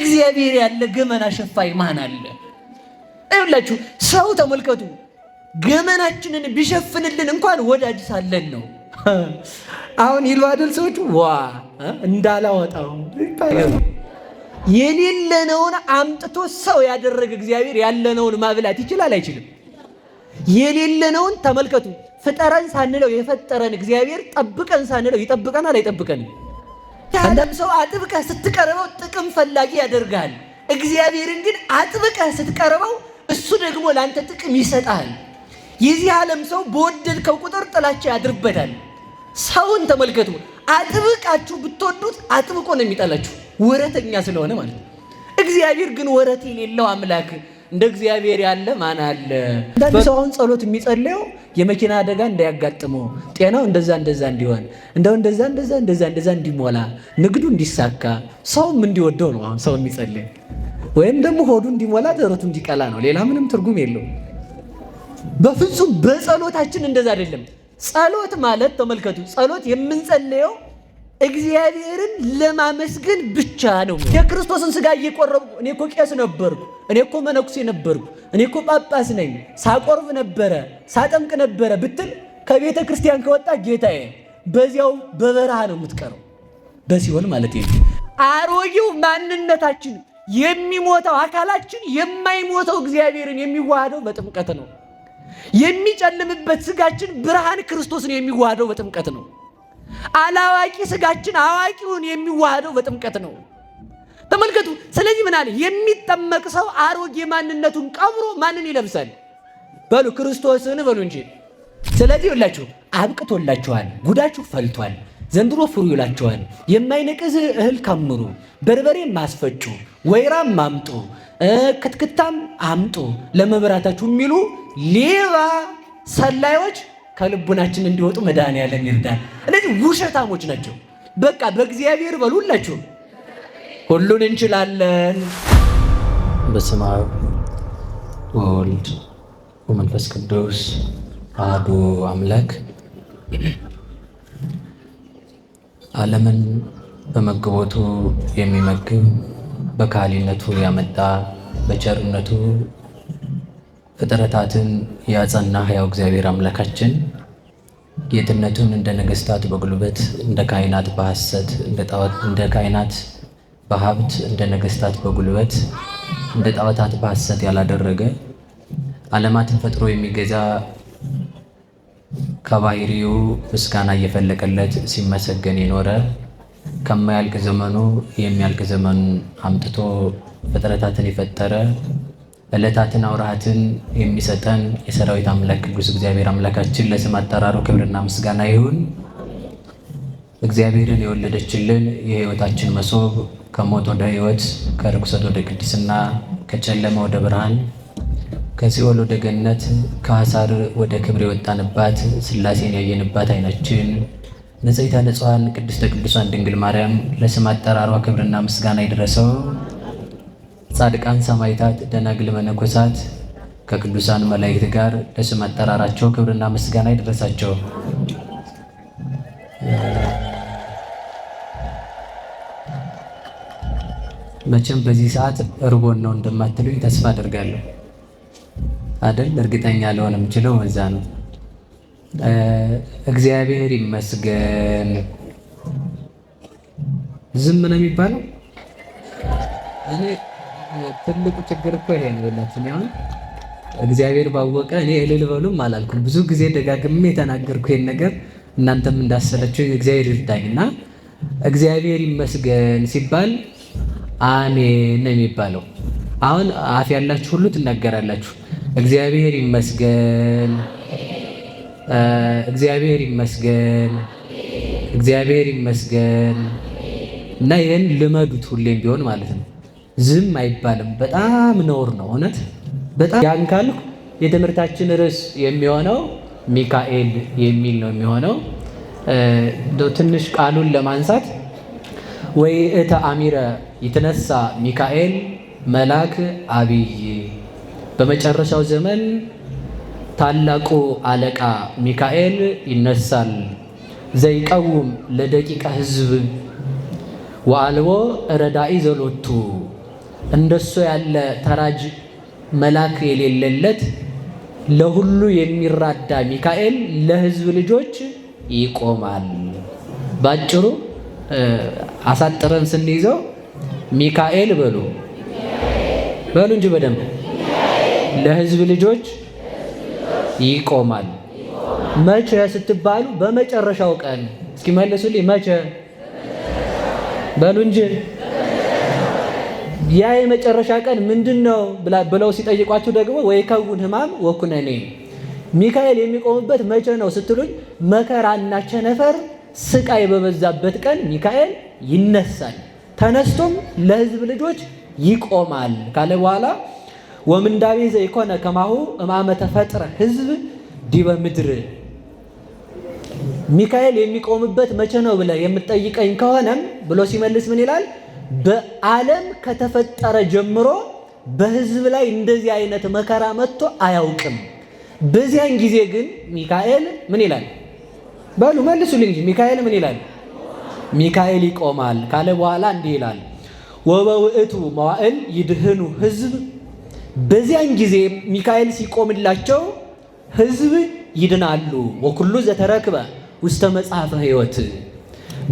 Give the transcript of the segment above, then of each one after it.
እግዚአብሔር ያለ ገመና ሸፋይ ማን አለ? አይውላችሁ ሰው ተመልከቱ፣ ገመናችንን ቢሸፍንልን እንኳን ወዳጅ ሳለን ነው። አሁን ይሉ አይደል ሰዎች ዋ እንዳላወጣው ይባላል። የሌለነውን አምጥቶ ሰው ያደረገ እግዚአብሔር ያለነውን ማብላት ይችላል አይችልም? የሌለነውን ተመልከቱ፣ ፍጠረን ሳንለው የፈጠረን እግዚአብሔር ጠብቀን ሳንለው ይጠብቀናል አይጠብቀንም? አንዳንድ ሰው አጥብቀህ ስትቀርበው ጥቅም ፈላጊ ያደርጋል። እግዚአብሔርን ግን አጥብቀህ ስትቀርበው እሱ ደግሞ ለአንተ ጥቅም ይሰጣል። የዚህ ዓለም ሰው በወደድከው ቁጥር ጥላቻ ያድርበታል። ሰውን ተመልከቱ፣ አጥብቃችሁ ብትወዱት አጥብቆ ነው የሚጠላችሁ፣ ወረተኛ ስለሆነ ማለት ነው። እግዚአብሔር ግን ወረት የሌለው አምላክ እንደ እግዚአብሔር ያለ ማን አለ? አንዳንድ ሰው አሁን ጸሎት የሚጸልየው የመኪና አደጋ እንዳያጋጥመው፣ ጤናው እንደዛ እንዲሆን፣ እንደዛ እንዲሞላ፣ ንግዱ እንዲሳካ፣ ሰውም እንዲወደው ነው አሁን ሰው የሚጸልየው። ወይም ደግሞ ሆዱ እንዲሞላ ደረቱ እንዲቀላ ነው። ሌላ ምንም ትርጉም የለውም። በፍጹም በጸሎታችን እንደዛ አይደለም። ጸሎት ማለት ተመልከቱ፣ ጸሎት የምንጸልየው እግዚአብሔርን ለማመስገን ብቻ ነው። የክርስቶስን ሥጋ እየቆረብኩ እኔ እኮ ቄስ ነበርኩ፣ እኔ እኮ መነኩሴ ነበርኩ፣ እኔ እኮ ጳጳስ ነኝ፣ ሳቆርብ ነበረ፣ ሳጠምቅ ነበረ ብትል ከቤተ ክርስቲያን ከወጣ ጌታዬ በዚያው በበረሃ ነው የምትቀረው፣ በሲኦል ማለት ነው። አሮጌው ማንነታችን የሚሞተው አካላችን የማይሞተው እግዚአብሔርን የሚዋሃደው በጥምቀት ነው። የሚጨልምበት ሥጋችን ብርሃን ክርስቶስን የሚዋሃደው በጥምቀት ነው። አላዋቂ ሥጋችን አዋቂውን የሚዋሃደው በጥምቀት ነው። ተመልከቱ። ስለዚህ ምን አለ? የሚጠመቅ ሰው አሮጌ ማንነቱን ቀብሮ ማንን ይለብሳል? በሉ ክርስቶስን በሉ እንጂ። ስለዚህ ሁላችሁ አብቅቶላችኋል፣ ጉዳችሁ ፈልቷል፣ ዘንድሮ ፍሩ ይላችኋል። የማይነቅዝ እህል ከምሩ፣ በርበሬም ማስፈጩ፣ ወይራም አምጡ፣ ክትክታም አምጡ ለመብራታችሁ የሚሉ ሌባ ሰላዮች ከልቡናችን እንዲወጡ መድኃኔዓለም ይርዳል። እነዚህ ውሸታሞች ናቸው። በቃ በእግዚአብሔር በሉላችሁ ሁሉን እንችላለን። በስመ አብ ወወልድ ወመንፈስ ቅዱስ አሐዱ አምላክ። ዓለምን በመግቦቱ የሚመግብ በካህሊነቱ ያመጣ በቸርነቱ ፍጥረታትን ያጸና ሕያው እግዚአብሔር አምላካችን ጌትነቱን እንደ ነገሥታት በጉልበት እንደ ካህናት በሐሰት እንደ ካህናት በሀብት እንደ ነገሥታት በጉልበት እንደ ጣዖታት በሐሰት ያላደረገ ዓለማትን ፈጥሮ የሚገዛ ከባህሪው ምስጋና እየፈለቀለት ሲመሰገን የኖረ ከማያልቅ ዘመኑ የሚያልቅ ዘመን አምጥቶ ፍጥረታትን የፈጠረ ዕለታትን አውራሃትን የሚሰጠን የሰራዊት አምላክ ቅዱስ እግዚአብሔር አምላካችን ለስም አጠራሩ ክብርና ምስጋና ይሁን። እግዚአብሔርን የወለደችልን የሕይወታችን መሶብ ከሞት ወደ ሕይወት ከርኩሰት ወደ ቅድስና ከጨለማ ወደ ብርሃን ከሲኦል ወደ ገነት ከሐሳር ወደ ክብር የወጣንባት ሥላሴን ያየንባት ዓይናችን ንጽሕተ ንጹሐን ቅድስተ ቅዱሳን ድንግል ማርያም ለስም አጠራሯ ክብርና ምስጋና ይድረሰው። ጻድቃን ሰማዕታት፣ ደናግል መነኮሳት ከቅዱሳን መላእክት ጋር ለስም አጠራራቸው ክብርና ምስጋና ይድረሳቸው። መቼም በዚህ ሰዓት እርቦን ነው እንደማትሉኝ ተስፋ አደርጋለሁ አይደል? እርግጠኛ ልሆን የምችለው እዛ ነው። እግዚአብሔር ይመስገን። ዝም ነው የሚባለው። እኔ ትልቁ ችግር እኮ ይሄ ነው። ሁላችን አሁን እግዚአብሔር ባወቀ እኔ እልል በሉም አላልኩም። ብዙ ጊዜ ደጋግሜ የተናገርኩ ይሄን ነገር እናንተም እንዳሰለችው እግዚአብሔር ይርዳኝና እግዚአብሔር ይመስገን ሲባል አሜን ነው የሚባለው። አሁን አፍ ያላችሁ ሁሉ ትናገራላችሁ። እግዚአብሔር ይመስገን፣ እግዚአብሔር ይመስገን፣ እግዚአብሔር ይመስገን እና ይህን ልመዱት ሁሌም ቢሆን ማለት ነው። ዝም አይባልም። በጣም ነውር ነው እውነት። በጣም ያን ካልኩ የትምህርታችን ርዕስ የሚሆነው ሚካኤል የሚል ነው የሚሆነው። ትንሽ ቃሉን ለማንሳት ወይ እተ አሚረ ይትነሳ ሚካኤል መልአክ አብይ፣ በመጨረሻው ዘመን ታላቁ አለቃ ሚካኤል ይነሳል። ዘይቀውም ለደቂቀ ሕዝብ ወአልቦ ረዳኢ ዘሎቱ፣ እንደሱ ያለ ተራጅ መልአክ የሌለለት ለሁሉ የሚራዳ ሚካኤል ለሕዝብ ልጆች ይቆማል። ባጭሩ አሳጥረን ስንይዘው ሚካኤል በሉ እንጂ በደንብ ለሕዝብ ልጆች ይቆማል። መቼ ስትባሉ በመጨረሻው ቀን። እስኪ መልሱልኝ፣ መቼ በሉ እንጂ። ያ የመጨረሻ ቀን ምንድነው ብለው ሲጠይቋችሁ ደግሞ ወይከውን ሕማም ወኩነኔ፣ ሚካኤል የሚቆምበት መቼ ነው ስትሉኝ፣ መከራና ቸነፈር ስቃይ በበዛበት ቀን ሚካኤል ይነሳል፣ ተነስቶም ለሕዝብ ልጆች ይቆማል ካለ በኋላ ወምንዳቤ ዘይኮነ ከማሁ እማመ ተፈጥረ ሕዝብ ዲበ ምድር። ሚካኤል የሚቆምበት መቼ ነው ብለህ የምትጠይቀኝ ከሆነም ብሎ ሲመልስ ምን ይላል? በዓለም ከተፈጠረ ጀምሮ በሕዝብ ላይ እንደዚህ አይነት መከራ መጥቶ አያውቅም። በዚያን ጊዜ ግን ሚካኤል ምን ይላል? በሉ መልሱልኝ እንጂ ሚካኤል ምን ይላል? ሚካኤል ይቆማል ካለ በኋላ እንዲህ ይላል፣ ወበውእቱ መዋዕል ይድህኑ ሕዝብ። በዚያን ጊዜ ሚካኤል ሲቆምላቸው ሕዝብ ይድናሉ። ወኩሉ ዘተረክበ ውስተ መጽሐፈ ሕይወት፣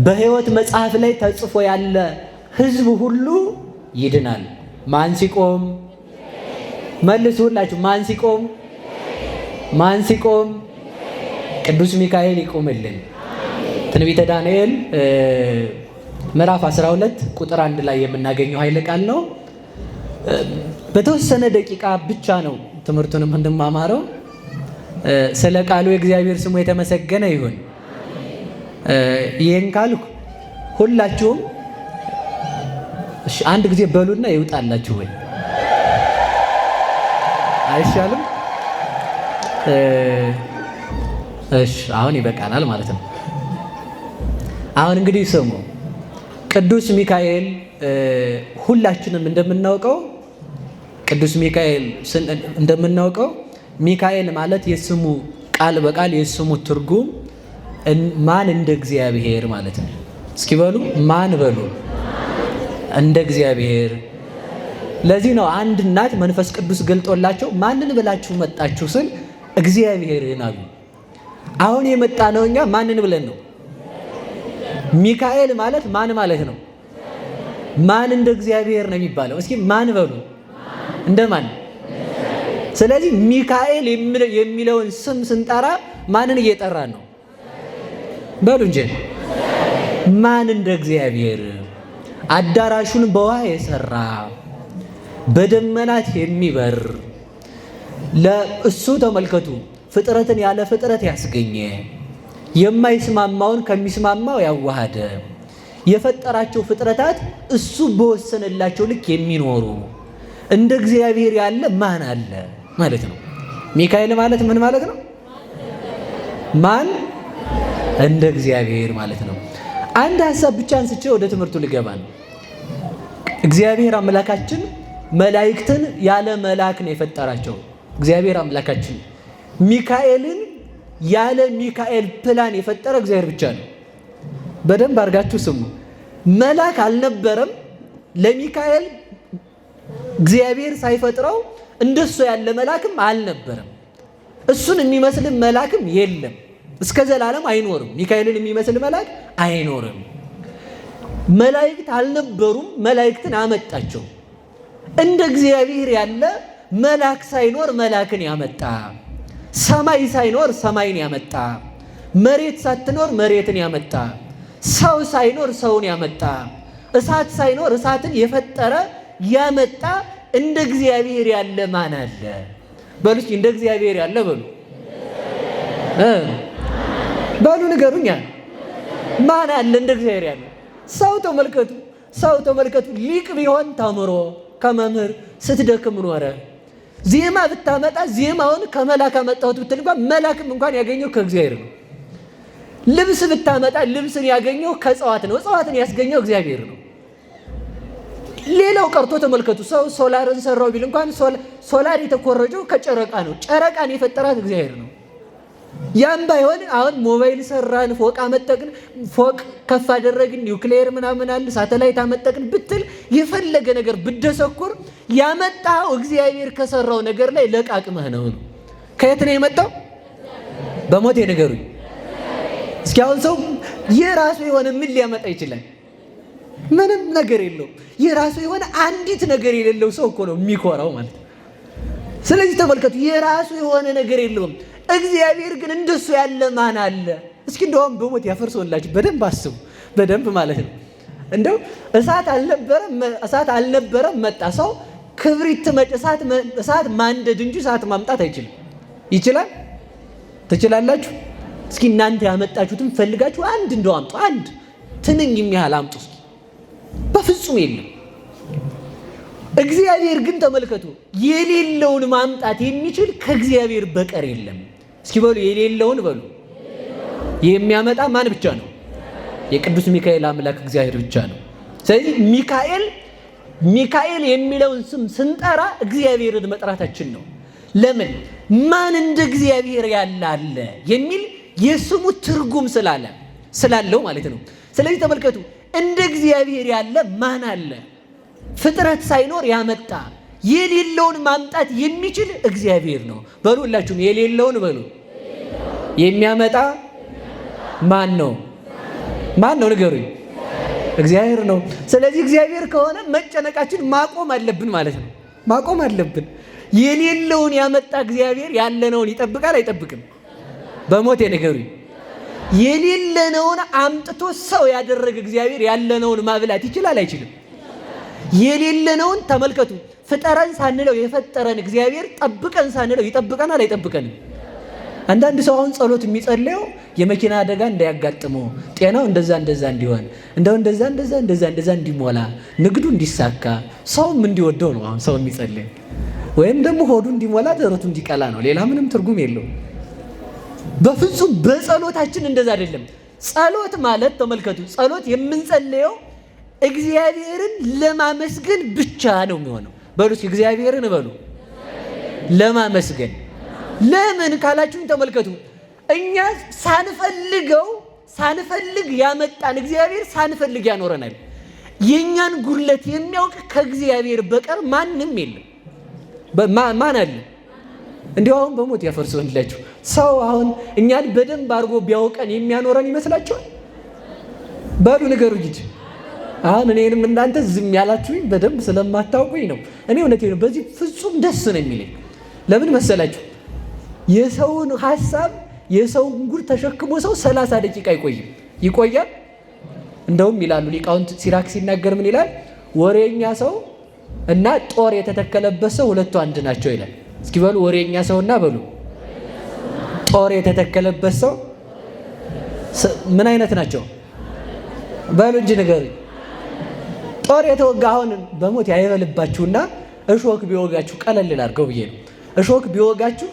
በሕይወት መጽሐፍ ላይ ተጽፎ ያለ ሕዝብ ሁሉ ይድናል። ማን ሲቆም? መልሱ ሁላችሁ። ማን ሲቆም? ማን ሲቆም? ቅዱስ ሚካኤል ይቆምልን። ትንቢተ ዳንኤል ምዕራፍ 12 ቁጥር 1 ላይ የምናገኘው ኃይለ ቃል ነው። በተወሰነ ደቂቃ ብቻ ነው ትምህርቱንም እንድማማረው። ስለ ቃሉ የእግዚአብሔር ስሙ የተመሰገነ ይሁን። ይህን ካልኩ ሁላችሁም አንድ ጊዜ በሉና ይውጣላችሁ ወይ አይሻልም? እሺ አሁን ይበቃናል ማለት ነው። አሁን እንግዲህ ስሙ። ቅዱስ ሚካኤል ሁላችንም እንደምናውቀው ሚካኤል ማለት የስሙ ቃል በቃል የስሙ ትርጉም ማን እንደ እግዚአብሔር ማለት ነው። እስኪ በሉ ማን በሉ እንደ እግዚአብሔር። ለዚህ ነው አንድ እናት መንፈስ ቅዱስ ገልጦላቸው ማንን ብላችሁ መጣችሁ ስል እግዚአብሔርን አሉ። አሁን የመጣ ነው እኛ ማንን ብለን ነው? ሚካኤል ማለት ማን ማለት ነው? ማን እንደ እግዚአብሔር ነው የሚባለው። እስኪ ማን በሉ እንደማን። ስለዚህ ሚካኤል የሚለውን ስም ስንጠራ ማንን እየጠራን ነው? በሉ እንጂ ማን እንደ እግዚአብሔር። አዳራሹን በውሃ የሰራ በደመናት የሚበር ለእሱ ተመልከቱ፣ ፍጥረትን ያለ ፍጥረት ያስገኘ፣ የማይስማማውን ከሚስማማው ያዋሃደ፣ የፈጠራቸው ፍጥረታት እሱ በወሰነላቸው ልክ የሚኖሩ እንደ እግዚአብሔር ያለ ማን አለ ማለት ነው። ሚካኤል ማለት ምን ማለት ነው? ማን እንደ እግዚአብሔር ማለት ነው። አንድ ሀሳብ ብቻ አንስቼ ወደ ትምህርቱ ልገባ ነው። እግዚአብሔር አምላካችን መላእክትን ያለ መልአክ ነው የፈጠራቸው። እግዚአብሔር አምላካችን ሚካኤልን ያለ ሚካኤል ፕላን የፈጠረ እግዚአብሔር ብቻ ነው። በደንብ አድርጋችሁ ስሙ። መልአክ አልነበረም ለሚካኤል እግዚአብሔር ሳይፈጥረው። እንደሱ ያለ መልአክም አልነበረም። እሱን የሚመስል መልአክም የለም። እስከ ዘላለም አይኖርም። ሚካኤልን የሚመስል መልአክ አይኖርም። መላእክት አልነበሩም። መላእክትን አመጣቸው። እንደ እግዚአብሔር ያለ መልአክ ሳይኖር መልአክን ያመጣ፣ ሰማይ ሳይኖር ሰማይን ያመጣ፣ መሬት ሳትኖር መሬትን ያመጣ፣ ሰው ሳይኖር ሰውን ያመጣ፣ እሳት ሳይኖር እሳትን የፈጠረ ያመጣ እንደ እግዚአብሔር ያለ ማን አለ? በሉ እስኪ እንደ እግዚአብሔር ያለ በሉ በሉ ንገሩኛ። ማን አለ እንደ እግዚአብሔር ያለ? ሰው ተመልከቱ። ሊቅ ቢሆን ተምሮ ከመምህር ስትደክም ኖረ። ዜማ ብታመጣ ዜማውን ከመላክ አመጣሁት ብትል እንኳን መላክም እንኳን ያገኘው ከእግዚአብሔር ነው። ልብስ ብታመጣ ልብስን ያገኘው ከእጽዋት ነው። እጽዋትን ያስገኘው እግዚአብሔር ነው። ሌላው ቀርቶ ተመልከቱ፣ ሰው ሶላርን ሰራው ቢል እንኳን ሶላር የተኮረጀው ከጨረቃ ነው። ጨረቃን የፈጠራት እግዚአብሔር ነው። ያም ባይሆን አሁን ሞባይል ሰራን፣ ፎቅ አመጠቅን፣ ፎቅ ከፍ አደረግን፣ ኒውክሌር ምናምን አለ፣ ሳተላይት አመጠቅን ብትል የፈለገ ነገር ብደሰኩር ያመጣው እግዚአብሔር ከሰራው ነገር ላይ ለቃቅመህ ነው። ከየት ነው የመጣው? በሞቴ ንገሩኝ እስኪ። አሁን ሰው የራሱ የሆነ ምን ሊያመጣ ይችላል? ምንም ነገር የለውም። የራሱ የሆነ አንዲት ነገር የሌለው ሰው እኮ ነው የሚኮራው ማለት ነው። ስለዚህ ተመልከቱ፣ የራሱ የሆነ ነገር የለውም። እግዚአብሔር ግን እንደሱ ያለ ማን አለ? እስኪ እንደውም በሞት ያፈርሶላችሁ በደንብ አስቡ፣ በደንብ ማለት ነው። እንደው እሳት አልነበረም መጣ። ሰው ክብሪት እሳት ማንደድ እንጂ እሳት ማምጣት አይችልም። ይችላል? ትችላላችሁ? እስኪ እናንተ ያመጣችሁትን ፈልጋችሁ አንድ እንደው አምጡ፣ አንድ ትንኝ የሚያህል አምጡ። በፍጹም የለም። እግዚአብሔር ግን ተመልከቱ፣ የሌለውን ማምጣት የሚችል ከእግዚአብሔር በቀር የለም። እስኪ በሉ የሌለውን በሉ። የሚያመጣ ማን ብቻ ነው? የቅዱስ ሚካኤል አምላክ እግዚአብሔር ብቻ ነው። ስለዚህ ሚካኤል የሚለውን ስም ስንጠራ እግዚአብሔርን መጥራታችን ነው። ለምን? ማን እንደ እግዚአብሔር ያለ አለ የሚል የስሙ ትርጉም ስላለው ማለት ነው። ስለዚህ ተመልከቱ፣ እንደ እግዚአብሔር ያለ ማን አለ? ፍጥረት ሳይኖር ያመጣ የሌለውን ማምጣት የሚችል እግዚአብሔር ነው። በሉ ሁላችሁም የሌለውን በሉ። የሚያመጣ ማን ነው? ማን ነው? ንገሩኝ። እግዚአብሔር ነው። ስለዚህ እግዚአብሔር ከሆነ መጨነቃችን ማቆም አለብን ማለት ነው። ማቆም አለብን። የሌለውን ያመጣ እግዚአብሔር ያለነውን ይጠብቃል አይጠብቅም? በሞቴ ንገሩኝ። የሌለነውን አምጥቶ ሰው ያደረገ እግዚአብሔር ያለነውን ማብላት ይችላል አይችልም? የሌለነውን ተመልከቱ። ፍጠረን ሳንለው የፈጠረን እግዚአብሔር ጠብቀን ሳንለው ይጠብቀናል አይጠብቀንም? አንዳንድ ሰው አሁን ጸሎት የሚጸልየው የመኪና አደጋ እንዳያጋጥመው፣ ጤናው እንደዛ እንዲሆን፣ እንደዛ እንዲሞላ፣ ንግዱ እንዲሳካ፣ ሰውም እንዲወደው ነው አሁን ሰው የሚጸልየው። ወይም ደግሞ ሆዱ እንዲሞላ ደረቱ እንዲቀላ ነው። ሌላ ምንም ትርጉም የለውም። በፍጹም በጸሎታችን እንደዛ አይደለም። ጸሎት ማለት ተመልከቱ፣ ጸሎት የምንጸልየው እግዚአብሔርን ለማመስገን ብቻ ነው የሚሆነው። በሉ እስኪ እግዚአብሔርን በሉ ለማመስገን። ለምን ካላችሁኝ ተመልከቱ፣ እኛ ሳንፈልግ ያመጣን እግዚአብሔር ሳንፈልግ ያኖረናል። የእኛን ጉድለት የሚያውቅ ከእግዚአብሔር በቀር ማንም የለም። ማን አለ? እንዲሁ አሁን በሞት ያፈርሰንላችሁ ሰው አሁን እኛን በደንብ አድርጎ ቢያውቀን የሚያኖረን ይመስላችኋል? በሉ ንገሩ እንጂ። አሁን እኔንም እናንተ ዝም ያላችሁኝ በደንብ ስለማታውቁኝ ነው። እኔ እውነቴ ነው፣ በዚህ ፍጹም ደስ ነው የሚለኝ። ለምን መሰላችሁ? የሰውን ሐሳብ የሰውን ጉድ ተሸክሞ ሰው 30 ደቂቃ ይቆያል። እንደውም ይላሉ ሊቃውንት፣ ሲራክ ሲናገር ምን ይላል? ወሬኛ ሰው እና ጦር የተተከለበት ሰው ሁለቱ አንድ ናቸው ይላል። እስኪ በሉ ወሬኛ ሰውና በሉ ጦር የተተከለበት ሰው ምን አይነት ናቸው? በሉ እንጂ ንገሩኝ። ጦር የተወጋ አሁን በሞት ያይበልባችሁና እሾክ ቢወጋችሁ ቀለል ላድርገው ብዬ ነው። እሾክ ቢወጋችሁ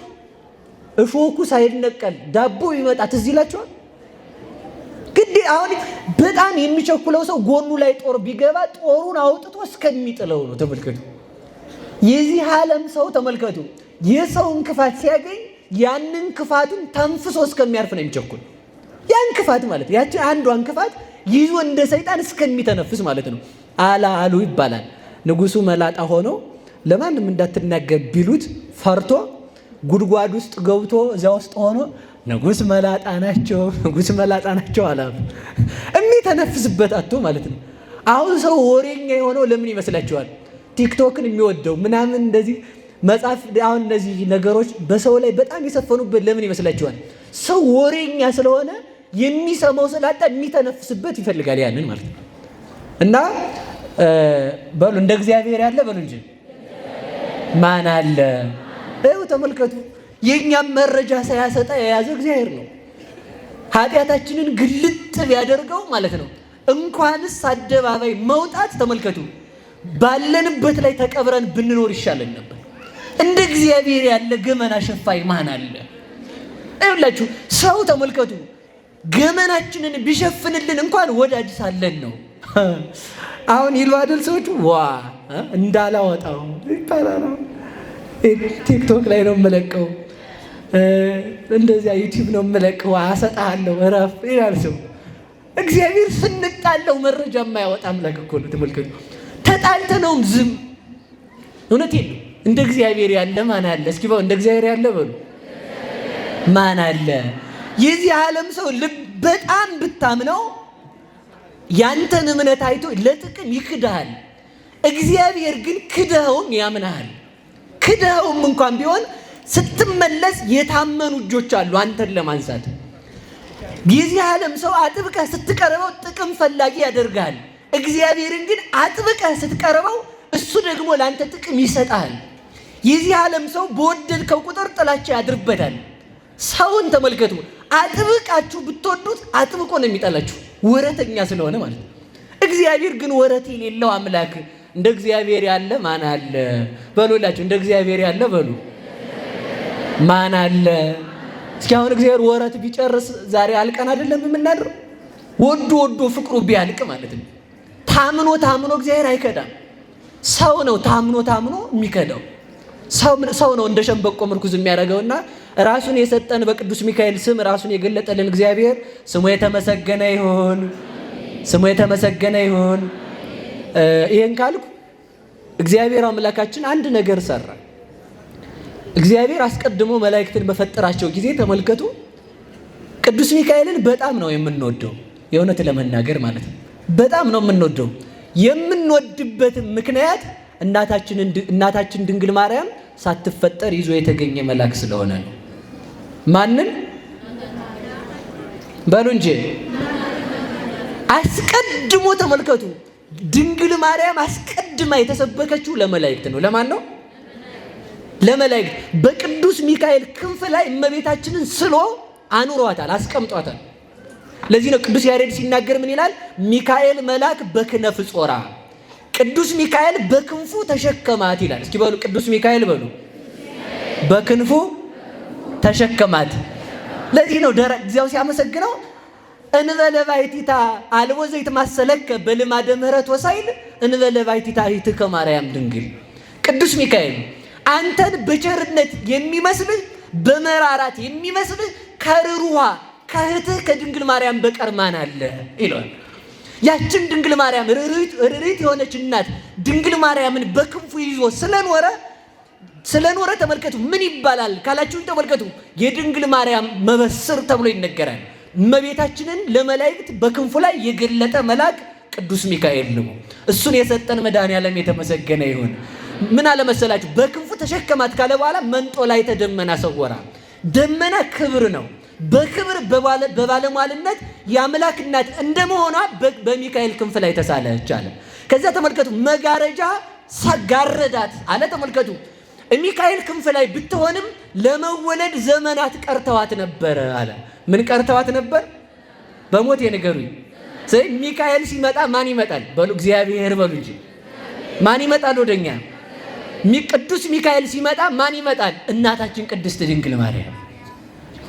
እሾኩ ሳይነቀል ዳቦ ቢመጣ ትዝ ይላችኋል? ግድ አሁን በጣም የሚቸኩለው ሰው ጎኑ ላይ ጦር ቢገባ ጦሩን አውጥቶ እስከሚጥለው ነው። ተመልከቱ። የዚህ ዓለም ሰው ተመልከቱ፣ የሰውን ክፋት ሲያገኝ ያንን ክፋቱን ተንፍሶ እስከሚያርፍ ነው የሚቸኩል። ያን ክፋት ማለት ያችን አንዷን ክፋት ይዞ እንደ ሰይጣን እስከሚተነፍስ ማለት ነው። አሉ ይባላል። ንጉሱ መላጣ ሆኖ ለማንም እንዳትናገር ቢሉት ፈርቶ ጉድጓድ ውስጥ ገብቶ እዚያ ውስጥ ሆኖ ንጉስ መላጣ ናቸው አላሉ። የሚተነፍስበት አጥቶ ማለት ነው። አሁን ሰው ወሬኛ የሆነው ለምን ይመስላችኋል? ቲክቶክን የሚወደው ምናምን እንደዚህ መጽሐፍ አሁን እነዚህ ነገሮች በሰው ላይ በጣም የሰፈኑበት ለምን ይመስላችኋል? ሰው ወሬኛ ስለሆነ የሚሰማው ስላጣ የሚተነፍስበት ይፈልጋል ያንን ማለት ነው። እና በሉ እንደ እግዚአብሔር ያለ በሉ እንጂ ማን አለ? ይኸው ተመልከቱ፣ የእኛም መረጃ ሳያሰጣ የያዘ እግዚአብሔር ነው። ኃጢአታችንን ግልጥ ቢያደርገው ማለት ነው እንኳንስ አደባባይ መውጣት ተመልከቱ፣ ባለንበት ላይ ተቀብረን ብንኖር ይሻለን ነበር። እንደ እግዚአብሔር ያለ ገመና ሸፋይ ማን አለ? ይኸውላችሁ ሰው ተመልከቱ፣ ገመናችንን ቢሸፍንልን እንኳን ወዳጅ ሳለን ነው። አሁን ይሉ አይደል ሰዎቹ እንዳላወጣው ይባላል። ቲክቶክ ላይ ነው የምለቀው እንደዚያ ዩቲዩብ ነው የምለቀው አሰጣለሁ እረፍ ይላል ሰው። እግዚአብሔር ስንጣለው መረጃ የማያወጣ አምላክ እኮ ነው። ተመልከቱ። ተጣልተነውም ዝም። እውነቴን ነው። እንደ እግዚአብሔር ያለ ማን አለ? እስኪ በሉ እንደ እግዚአብሔር ያለ በሉ ማን አለ? የዚህ ዓለም ሰው ልብ በጣም ብታምነው ያንተን እምነት አይቶ ለጥቅም ይክድሃል። እግዚአብሔር ግን ክደኸውም ያምናሃል። ክደኸውም እንኳን ቢሆን ስትመለስ የታመኑ እጆች አሉ አንተን ለማንሳት። የዚህ ዓለም ሰው አጥብቀህ ስትቀርበው ጥቅም ፈላጊ ያደርጋል። እግዚአብሔርን ግን አጥብቀህ ስትቀርበው እሱ ደግሞ ለአንተ ጥቅም ይሰጣል። የዚህ ዓለም ሰው በወደድከው ቁጥር ጥላቻ ያድርበታል። ሰውን ተመልከቱ። አጥብቃችሁ ብትወዱት አጥብቆ ነው የሚጠላችሁ፣ ወረተኛ ስለሆነ ማለት ነው። እግዚአብሔር ግን ወረት የሌለው አምላክ። እንደ እግዚአብሔር ያለ ማን አለ? በሉላችሁ እንደ እግዚአብሔር ያለ በሉ ማን አለ? እስኪ አሁን እግዚአብሔር ወረት ቢጨርስ ዛሬ አልቀን አይደለም የምናድረው? ወዶ ፍቅሩ ቢያልቅ ማለት ነው። ታምኖ እግዚአብሔር አይከዳም። ሰው ነው ታምኖ የሚከዳው። ሰው ነው እንደ ሸምበቆ ምርኩዝ የሚያደርገውና ራሱን የሰጠን በቅዱስ ሚካኤል ስም ራሱን የገለጠልን እግዚአብሔር ስሙ የተመሰገነ ይሁን። ስሙ የተመሰገነ ይሁን። ይሄን ካልኩ እግዚአብሔር አምላካችን አንድ ነገር ሰራ። እግዚአብሔር አስቀድሞ መላእክትን በፈጠራቸው ጊዜ ተመልከቱ፣ ቅዱስ ሚካኤልን በጣም ነው የምንወደው። የእውነት ለመናገር ማለት ነው በጣም ነው የምንወደው። የምንወድበት ምክንያት እናታችን ድንግል ማርያም ሳትፈጠር ይዞ የተገኘ መልአክ ስለሆነ ነው። ማንን በሉ እንጂ አስቀድሞ ተመልከቱ። ድንግል ማርያም አስቀድማ የተሰበከችው ለመላእክት ነው። ለማን ነው? ለመላእክት። በቅዱስ ሚካኤል ክንፍ ላይ እመቤታችንን ስሎ አኑሯታል፣ አስቀምጧታል። ለዚህ ነው ቅዱስ ያሬድ ሲናገር ምን ይላል? ሚካኤል መልአክ በክነፍ ጾራ፣ ቅዱስ ሚካኤል በክንፉ ተሸከማት ይላል። እስኪ በሉ ቅዱስ ሚካኤል በሉ በክንፉ ተሸከማት። ለዚህ ነው እግዚአብሔር ሲያመሰግነው እንበለ ባሕቲታ አልቦ ዘይትማሰለከ በልማደ ምሕረት ወሳይል እንበለ ባሕቲታ ይትከ ማርያም ድንግል። ቅዱስ ሚካኤል አንተን በቸርነት የሚመስልህ በመራራት የሚመስልህ ከርሩሃ ከእህትህ ከድንግል ማርያም በቀር ማን አለ ይላል። ያችን ድንግል ማርያም ርሪት የሆነች እናት ድንግል ማርያምን በክንፉ ይዞ ስለኖረ ተመልከቱ። ምን ይባላል ካላችሁን ተመልከቱ። የድንግል ማርያም መበስር ተብሎ ይነገራል። እመቤታችንን ለመላእክት በክንፉ ላይ የገለጠ መልአክ ቅዱስ ሚካኤል ነው። እሱን የሰጠን መድኃኔዓለም የተመሰገነ ይሁን። ምን አለመሰላችሁ? በክንፉ ተሸከማት ካለ በኋላ መንጦ ላይ ተደመና ሰወራ። ደመና ክብር ነው። በክብር በባለሟልነት የአምላክ እናት እንደመሆኗ በሚካኤል ክንፍ ላይ ተሳለች አለ። ከዚያ ተመልከቱ መጋረጃ ጋረዳት አለ። ተመልከቱ ሚካኤል ክንፍ ላይ ብትሆንም ለመወለድ ዘመናት ቀርተዋት ነበር አለ። ምን ቀርተዋት ነበር? በሞት የነገሩኝ። ስለዚህ ሚካኤል ሲመጣ ማን ይመጣል? በሉ እግዚአብሔር በሉ እንጂ ማን ይመጣል ወደኛ? ቅዱስ ሚካኤል ሲመጣ ማን ይመጣል? እናታችን ቅድስት ድንግል ማርያም።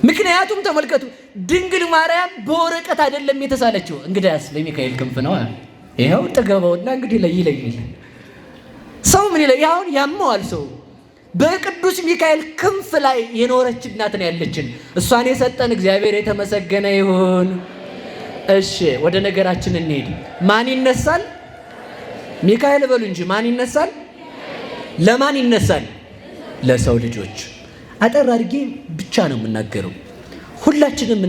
ምክንያቱም ተመልከቱ ድንግል ማርያም በወረቀት አይደለም የተሳለችው። እንግዲያስ በሚካኤል ክንፍ ነው። ይኸው ጥገበውና እንግዲህ ለይለይል ሰው ምን ይለይ? አሁን ያመዋል ሰው በቅዱስ ሚካኤል ክንፍ ላይ የኖረች እናት ነው ያለችን። እሷን የሰጠን እግዚአብሔር የተመሰገነ ይሁን። እሺ ወደ ነገራችን እንሄድ። ማን ይነሳል? ሚካኤል በሉ እንጂ ማን ይነሳል? ለማን ይነሳል? ለሰው ልጆች። አጠር አድርጌ ብቻ ነው የምናገረው። ሁላችንም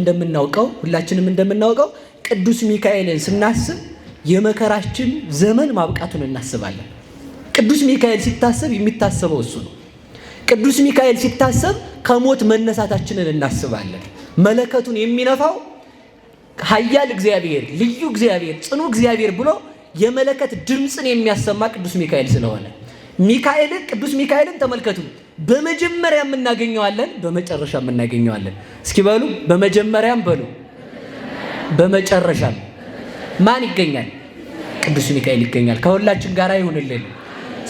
እንደምናውቀው ቅዱስ ሚካኤልን ስናስብ የመከራችን ዘመን ማብቃቱን እናስባለን። ቅዱስ ሚካኤል ሲታሰብ የሚታሰበው እሱ ነው። ቅዱስ ሚካኤል ሲታሰብ ከሞት መነሳታችንን እናስባለን። መለከቱን የሚነፋው ኃያል እግዚአብሔር፣ ልዩ እግዚአብሔር፣ ጽኑ እግዚአብሔር ብሎ የመለከት ድምፅን የሚያሰማ ቅዱስ ሚካኤል ስለሆነ ቅዱስ ሚካኤልን ተመልከቱ። በመጀመሪያ እናገኘዋለን፣ በመጨረሻ እናገኘዋለን። እስኪ በሉ በመጀመሪያም በሉ በመጨረሻም ማን ይገኛል? ቅዱስ ሚካኤል ይገኛል። ከሁላችን ጋር ይሁንልን።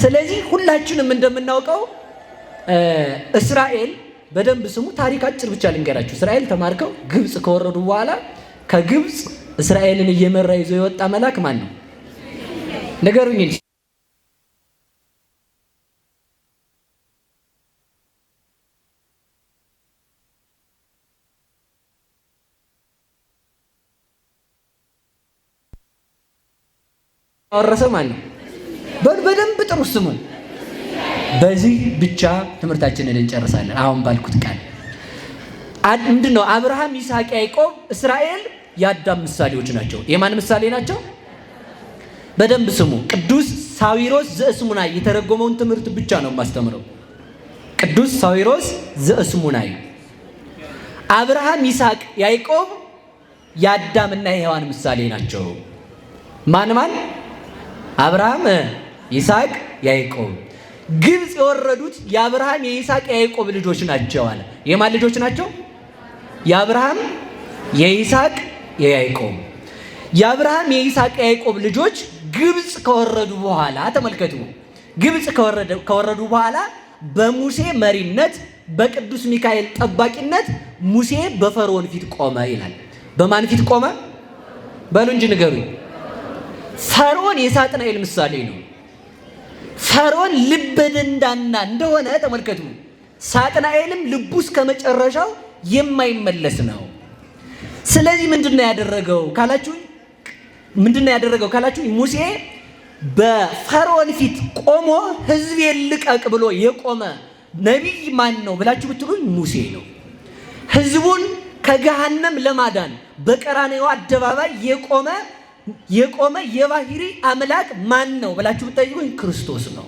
ስለዚህ ሁላችንም እንደምናውቀው እስራኤል በደንብ ስሙ። ታሪክ አጭር ብቻ ልንገራችሁ። እስራኤል ተማርከው ግብፅ ከወረዱ በኋላ ከግብፅ እስራኤልን እየመራ ይዞ የወጣ መልአክ ማን ነው? ንገሩኝ እንጂ አወረሰ ማን ነው? በደንብ ጥሩ ስሙን። በዚህ ብቻ ትምህርታችንን እንጨርሳለን። አሁን ባልኩት ቃል ምንድነው? አብርሃም፣ ይስሐቅ፣ ያዕቆብ፣ እስራኤል የአዳም ምሳሌዎች ናቸው። የማን ምሳሌ ናቸው? በደንብ ስሙ። ቅዱስ ሳዊሮስ ዘእስሙናይ የተረጎመውን ትምህርት ብቻ ነው የማስተምረው። ቅዱስ ሳዊሮስ ዘእስሙናይ አብርሃም፣ ይስሐቅ፣ ያዕቆብ የአዳምና የሔዋን ምሳሌ ናቸው። ማን? አብርሃም፣ ይስሐቅ፣ ያዕቆብ። ግብፅ የወረዱት የአብርሃም የይስሐቅ የያዕቆብ ልጆች ናቸው አለ። የማን ልጆች ናቸው? የአብርሃም የይስሐቅ የያዕቆብ። የአብርሃም የይስሐቅ የያዕቆብ ልጆች ግብፅ ከወረዱ በኋላ ተመልከቱ፣ ግብፅ ከወረዱ በኋላ በሙሴ መሪነት በቅዱስ ሚካኤል ጠባቂነት ሙሴ በፈርዖን ፊት ቆመ ይላል። በማን ፊት ቆመ? በሉ እንጂ ንገሩኝ። ፈርዖን የሳጥናኤል ምሳሌ ነው። ፈርዖን ልበ ደንዳና እንደሆነ ተመልከቱ። ሳጥናኤልም ልቡ እስከ መጨረሻው የማይመለስ ነው። ስለዚህ ምንድነው ያደረገው ካላችሁ ሙሴ በፈርዖን ፊት ቆሞ ሕዝቤን ልቀቅ ብሎ የቆመ ነቢይ ማን ነው ብላችሁ ብትሉኝ ሙሴ ነው። ሕዝቡን ከገሃነም ለማዳን በቀራንዮ አደባባይ የቆመ የባህሪ አምላክ ማን ነው ብላችሁ ብትጠይቁኝ ክርስቶስ ነው።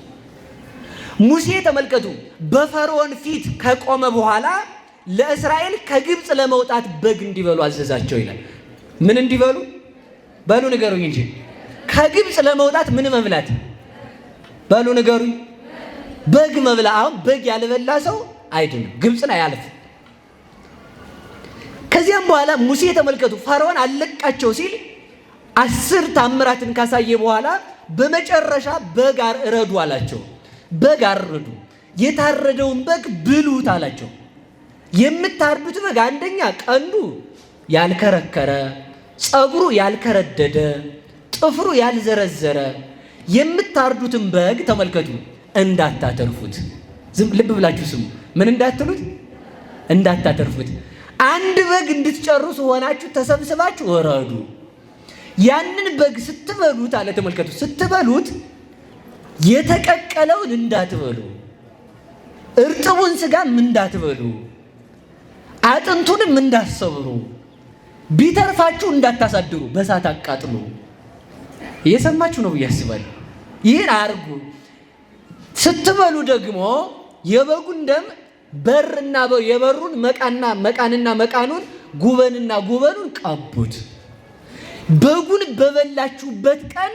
ሙሴ ተመልከቱ፣ በፈርዖን ፊት ከቆመ በኋላ ለእስራኤል ከግብፅ ለመውጣት በግ እንዲበሉ አዘዛቸው ይላል። ምን እንዲበሉ? በሉ ንገሩኝ እንጂ ከግብፅ ለመውጣት ምን መብላት? በሉ ንገሩኝ። በግ መብላ። አሁን በግ ያልበላ ሰው አይድንም፣ ግብፅን አያልፍ። ከዚያም በኋላ ሙሴ ተመልከቱ፣ ፈርዖን አለቃቸው ሲል 10 ታምራትን ካሳየ በኋላ በመጨረሻ በግ እረዱ አላቸው። በግ አረዱ። የታረደውን በግ ብሉት አላቸው። የምታርዱት በግ አንደኛ ቀንዱ ያልከረከረ፣ ፀጉሩ ያልከረደደ፣ ጥፍሩ ያልዘረዘረ የምታርዱትን በግ ተመልከቱ እንዳታተርፉት። ልብ ብላችሁ ስሙ። ምን እንዳትሉት? እንዳታተርፉት። አንድ በግ እንድትጨርሱ ሆናችሁ ተሰብስባችሁ ወረዱ። ያንን በግ ስትበሉት አለ ተመልከቱ፣ ስትበሉት የተቀቀለውን እንዳትበሉ፣ እርጥቡን ስጋም እንዳትበሉ፣ አጥንቱንም እንዳትሰብሩ፣ ቢተርፋችሁ እንዳታሳድሩ፣ በእሳት አቃጥሉ። እየሰማችሁ ነው ብዬ አስባለሁ። ይህን አርጉ። ስትበሉ ደግሞ የበጉን ደም የበሩን መቃንና መቃኑን ጉበንና ጉበኑን ቀቡት። በጉን በበላችሁበት ቀን